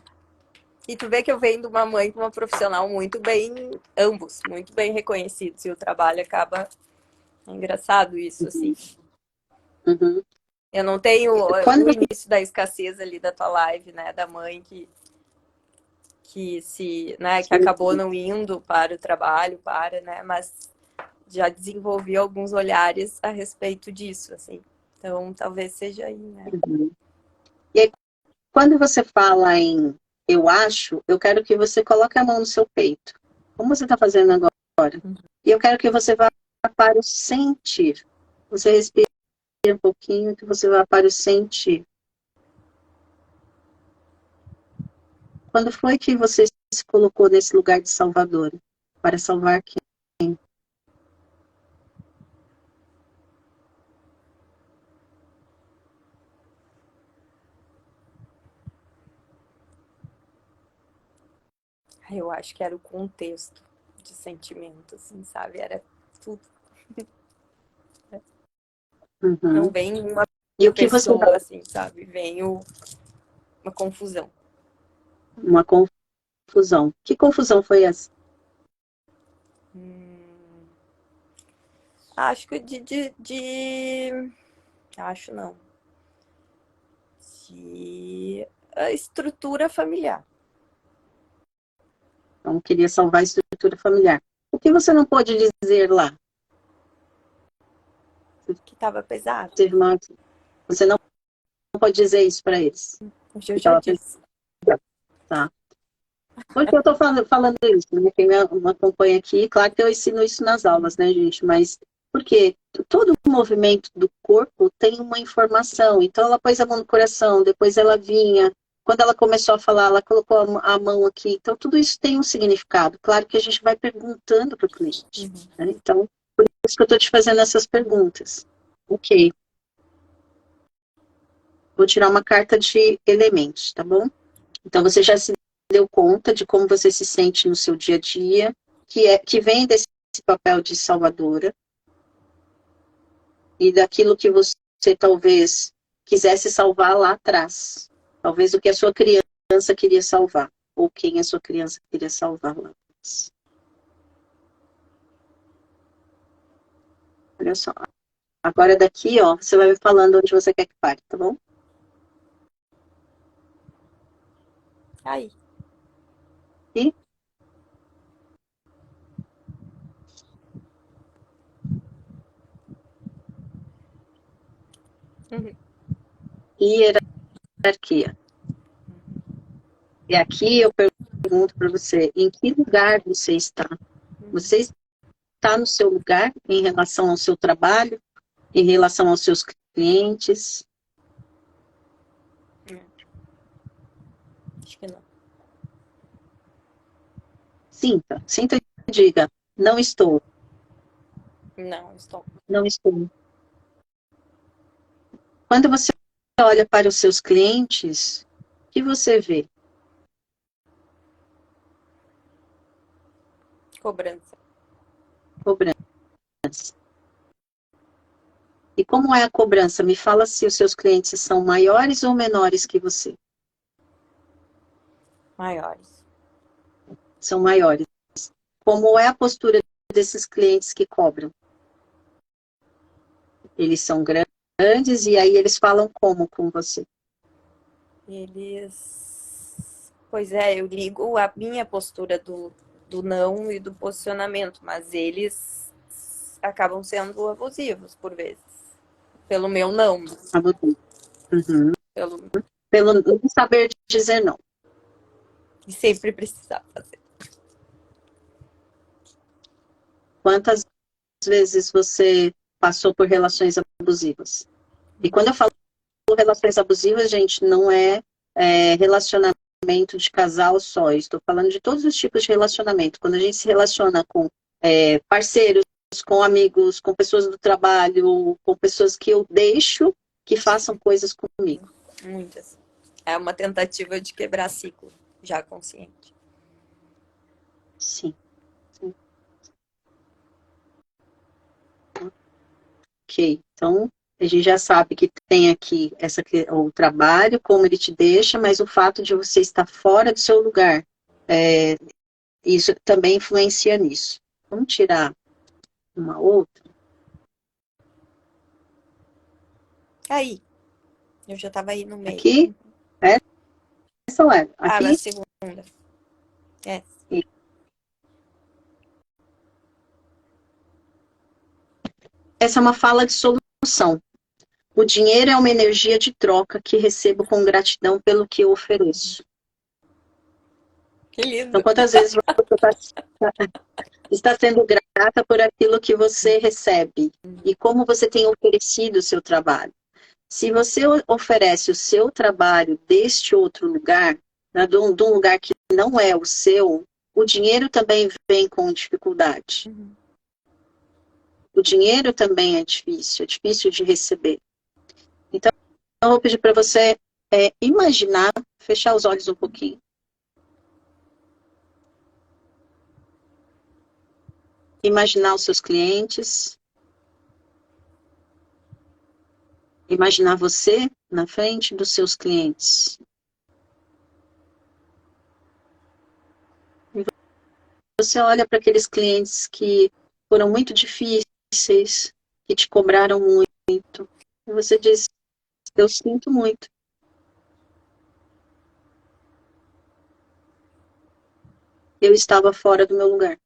E tu vê que eu venho de uma mãe com uma profissional muito bem, ambos, muito bem reconhecidos. E o trabalho acaba. É engraçado isso, assim. Uhum. Eu não tenho Quando o você... início da escassez ali da tua live, né? Da mãe né, que acabou não indo para o trabalho, né? Mas já desenvolvi alguns olhares a respeito disso, assim. Então, talvez seja aí, né? Uhum. E aí, quando você fala em eu acho, eu quero que você coloque a mão no seu peito. Como você está fazendo agora? E eu quero que você vá para o sentir. Você respira um pouquinho, que você vá para o sentir. Quando foi que você se colocou nesse lugar de salvador? Para salvar quem? Eu acho que era o contexto de sentimento, assim, sabe? Era tudo. Uhum. Não vem uma E o que você... pessoa, assim, sabe? Vem uma confusão. Uma confusão. Que confusão foi essa? Acho que acho não. De a estrutura familiar. Então, queria salvar a estrutura familiar. O que você não pôde dizer lá? Que estava pesado. Você não pode dizer isso para eles. Hoje eu já disse. Tá. Por que eu estou falando isso? Né? Quem me acompanha aqui, claro que eu ensino isso nas aulas, né, gente? Mas porque todo o movimento do corpo tem uma informação. Então, ela pôs a mão no coração, depois ela vinha. Quando ela começou a falar, ela colocou a mão aqui. Então, tudo isso tem um significado. Claro que a gente vai perguntando para o cliente. Né? Então, por isso que eu estou te fazendo essas perguntas. Ok. Vou tirar uma carta de elementos, tá bom? Então, você já se deu conta de como você se sente no seu dia a dia, que vem desse papel de salvadora, e daquilo que você talvez quisesse salvar lá atrás. Talvez o que a sua criança queria salvar, ou quem a sua criança queria salvar lá atrás. Olha só. Agora daqui, ó, você vai me falando onde você quer que pare, tá bom? Aí. E hierarquia. E aqui eu pergunto para você, em que lugar você está? Você está no seu lugar em relação ao seu trabalho, em relação aos seus clientes? Acho que não. Sinta e diga, não estou, Não, estou. não estou. Quando você olha para os seus clientes, o que você vê? Cobrança. Cobrança. E como é a cobrança? Me fala se os seus clientes são maiores ou menores que você. Maiores. São maiores. Como é a postura desses clientes que cobram? Eles são grandes e aí eles falam como com você? Eles. Pois é, eu ligo a minha postura do não e do posicionamento, mas eles acabam sendo abusivos por vezes. Pelo meu não. Uhum. Pelo... Pelo não saber dizer não. E sempre precisar fazer. Quantas vezes você passou por relações abusivas? E quando eu falo relações abusivas, gente, não é relacionamento de casal só. Eu estou falando de todos os tipos de relacionamento. Quando a gente se relaciona com parceiros, com amigos, com pessoas do trabalho, com pessoas que eu deixo que façam coisas comigo. Muitas. É uma tentativa de quebrar ciclo, já consciente. Sim. Ok, então a gente já sabe que tem aqui o trabalho, como ele te deixa, mas o fato de você estar fora do seu lugar, isso também influencia nisso. Vamos tirar uma outra? Aí, eu já estava aí no meio. Aqui? Essa ou é? Ah, Aqui? na segunda. É. Essa é uma fala de solução. O dinheiro é uma energia de troca que recebo com gratidão pelo que eu ofereço. Que lindo. Então, quantas vezes você está sendo grata por aquilo que você recebe e como você tem oferecido o seu trabalho? Se você oferece o seu trabalho deste outro lugar, né, de um lugar que não é o seu, o dinheiro também vem com dificuldade. O dinheiro também é difícil de receber. Então, eu vou pedir para você imaginar, fechar os olhos um pouquinho. Imaginar os seus clientes. Imaginar você na frente dos seus clientes. E você olha para aqueles clientes que foram muito difíceis, que te cobraram muito. E você diz, eu sinto muito. Eu estava fora do meu lugar.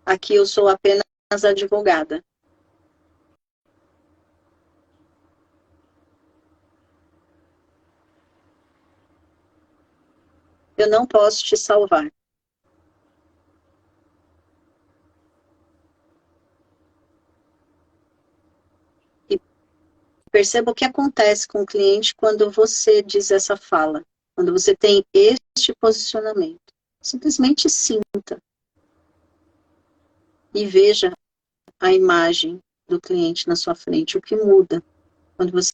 Aqui eu sou apenas advogada. Eu não posso te salvar. E perceba o que acontece com o cliente quando você diz essa fala, quando você tem este posicionamento. Simplesmente sinta e veja a imagem do cliente na sua frente, o que muda quando você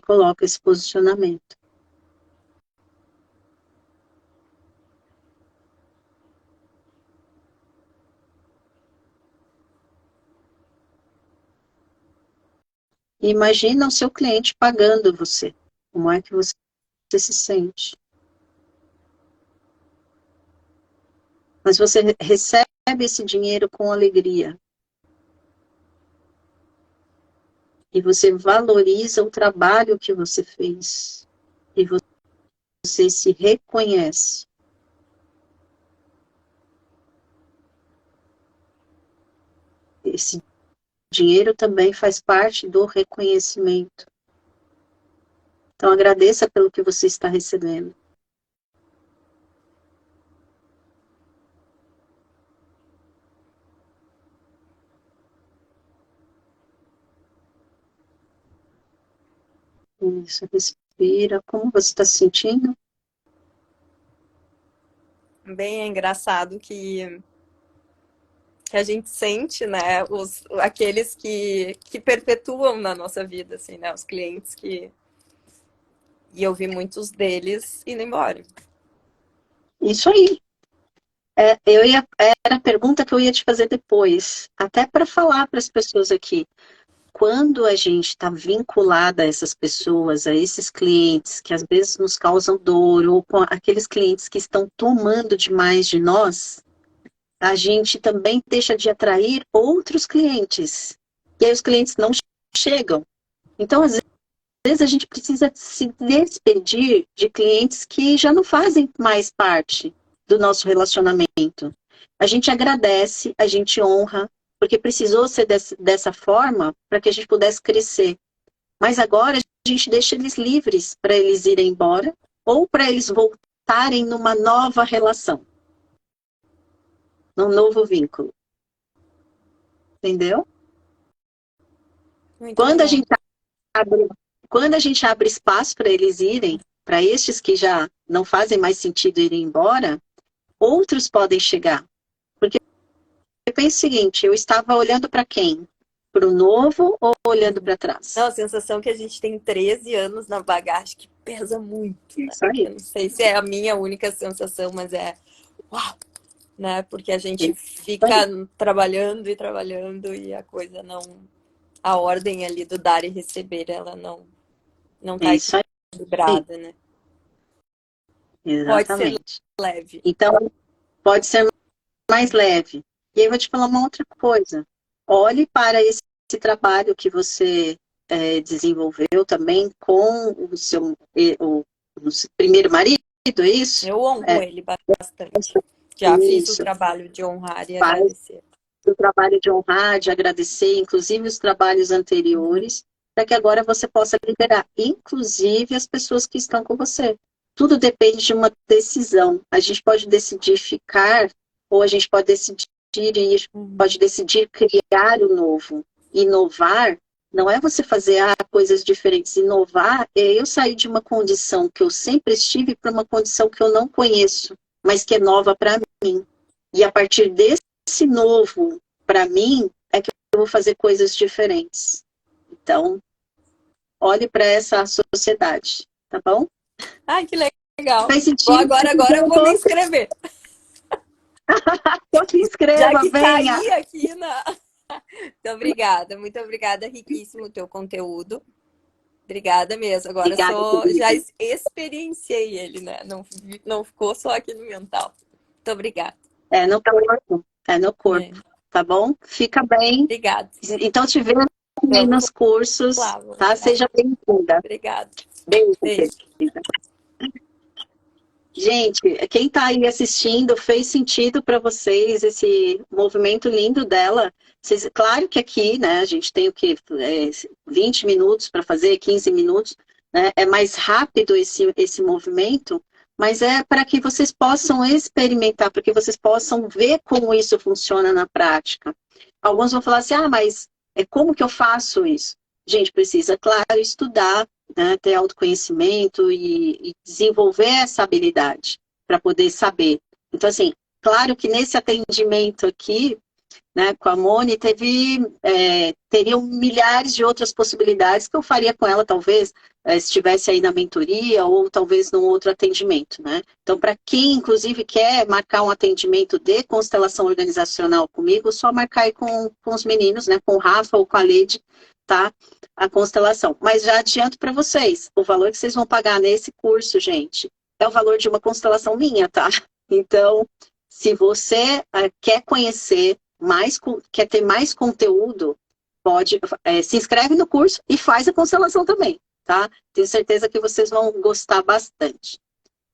coloca esse posicionamento. E imagina o seu cliente pagando você. Como é que você se sente? Mas você recebe esse dinheiro com alegria. E você valoriza o trabalho que você fez. E você se reconhece. Esse dinheiro também faz parte do reconhecimento. Então, agradeça pelo que você está recebendo. Isso, respira. Como você está se sentindo? Bem, é engraçado que a gente sente, né, aqueles que perpetuam na nossa vida, assim, né, os clientes que... E eu vi muitos deles indo embora. Isso aí. Era a pergunta que eu ia te fazer depois, até para falar para as pessoas aqui. Quando a gente está vinculada a essas pessoas, a esses clientes que às vezes nos causam dor, ou com aqueles clientes que estão tomando demais de nós, a gente também deixa de atrair outros clientes. E aí os clientes não chegam. Então, às vezes, a gente precisa se despedir de clientes que já não fazem mais parte do nosso relacionamento. A gente agradece, a gente honra, porque precisou ser dessa forma para que a gente pudesse crescer. Mas agora a gente deixa eles livres para eles irem embora ou para eles voltarem numa nova relação, num novo vínculo. Entendeu? Muito Quando a legal. gente quando a gente abre espaço para eles irem, para estes que já não fazem mais sentido irem embora, outros podem chegar. Porque eu penso o seguinte, eu estava olhando para quem? Para o novo ou olhando para trás? Não, a sensação que a gente tem 13 anos na bagagem que pesa muito. Né? Isso aí. Eu não sei se é a minha única sensação, mas é uau, né? Porque a gente fica trabalhando e trabalhando e a coisa não... A ordem ali do dar e receber, ela não tá Isso aí. equilibrada, né? Pode ser Exatamente. leve. Então, pode ser mais leve. E aí eu vou te falar uma outra coisa. Olhe para esse trabalho que você desenvolveu também com o seu o primeiro marido, é isso? Eu honro ele bastante. Já fiz o trabalho de honrar e agradecer. O trabalho de honrar, de agradecer, inclusive os trabalhos anteriores, para que agora você possa liberar, inclusive as pessoas que estão com você. Tudo depende de uma decisão. A gente pode decidir ficar, ou a gente pode decidir ir, pode decidir criar o novo. Inovar não é você fazer coisas diferentes. Inovar é eu sair de uma condição que eu sempre estive para uma condição que eu não conheço, mas que é nova para mim. E a partir desse novo, para mim, é que eu vou fazer coisas diferentes. Então, olhe para essa sociedade, tá bom? Ai, que legal. Faz sentido? Bom, agora eu vou me inscrever. Se inscreva, Já que venha. caí aqui na... muito obrigada, riquíssimo o teu conteúdo. Obrigada mesmo. Agora Obrigada, já experienciei ele, né? Não ficou só aqui no mental. Muito obrigada. É no corpo. É no corpo. Tá bom? Fica bem. Obrigada. Então, te vejo nos cursos, tá? Seja bem-vinda. Obrigada. Beijo. Gente, quem está aí assistindo, fez sentido para vocês esse movimento lindo dela? Claro que aqui, né, a gente tem o quê? 20 minutos para fazer, 15 minutos, né? É mais rápido esse movimento, mas é para que vocês possam experimentar, para que vocês possam ver como isso funciona na prática. Alguns vão falar assim, mas como que eu faço isso? Gente, precisa, claro, estudar, né, ter autoconhecimento e desenvolver essa habilidade para poder saber. Então, assim, claro que nesse atendimento aqui, né, com a Moni, teriam milhares de outras possibilidades que eu faria com ela, talvez, se estivesse aí na mentoria ou talvez num outro atendimento, né? Então, para quem, inclusive, quer marcar um atendimento de constelação organizacional comigo, só marcar aí com os meninos, né, com o Rafa ou com a Lede, tá? A constelação. Mas já adianto para vocês, o valor que vocês vão pagar nesse curso, gente, é o valor de uma constelação minha, tá? Então, se você quer conhecer quer ter mais conteúdo, pode se inscreve no curso e faz a constelação também, tá? Tenho certeza que vocês vão gostar bastante.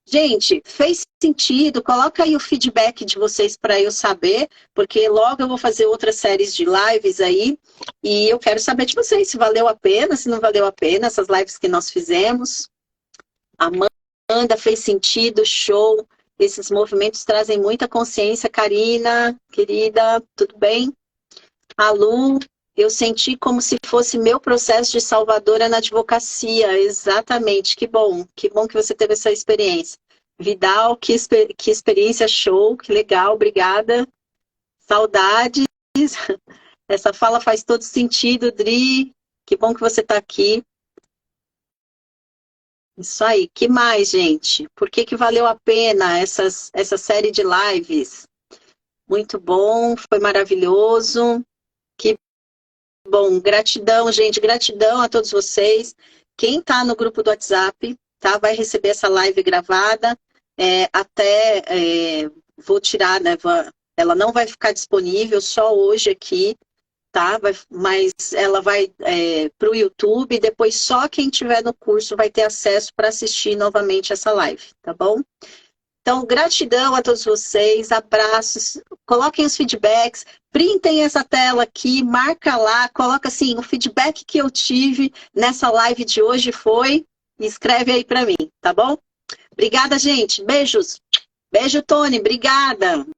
Gente, fez sentido? Coloca aí o feedback de vocês para eu saber, porque logo eu vou fazer outras séries de lives aí e eu quero saber de vocês se valeu a pena, se não valeu a pena essas lives que nós fizemos. Amanda, fez sentido, show. Esses movimentos trazem muita consciência. Karina, querida, tudo bem? A Lu, eu senti como se fosse meu processo de salvadora na advocacia. Exatamente, que bom que você teve essa experiência. Vidal, que experiência show, que legal, obrigada. Saudades. Essa fala faz todo sentido, Dri. Que bom que você está aqui. Isso aí. Que mais, gente? Por que valeu a pena essa série de lives? Muito bom, foi maravilhoso. Que bom, gratidão, gente, gratidão a todos vocês. Quem está no grupo do WhatsApp, tá, vai receber essa live gravada. Vou tirar, né? Ela não vai ficar disponível só hoje aqui, tá? Mas ela vai para o YouTube, e depois só quem tiver no curso vai ter acesso para assistir novamente essa live, tá bom? Então, gratidão a todos vocês, abraços, coloquem os feedbacks, printem essa tela aqui, marca lá, coloca assim, o feedback que eu tive nessa live de hoje foi, e escreve aí para mim, tá bom? Obrigada, gente, beijos. Beijo, Tony, obrigada.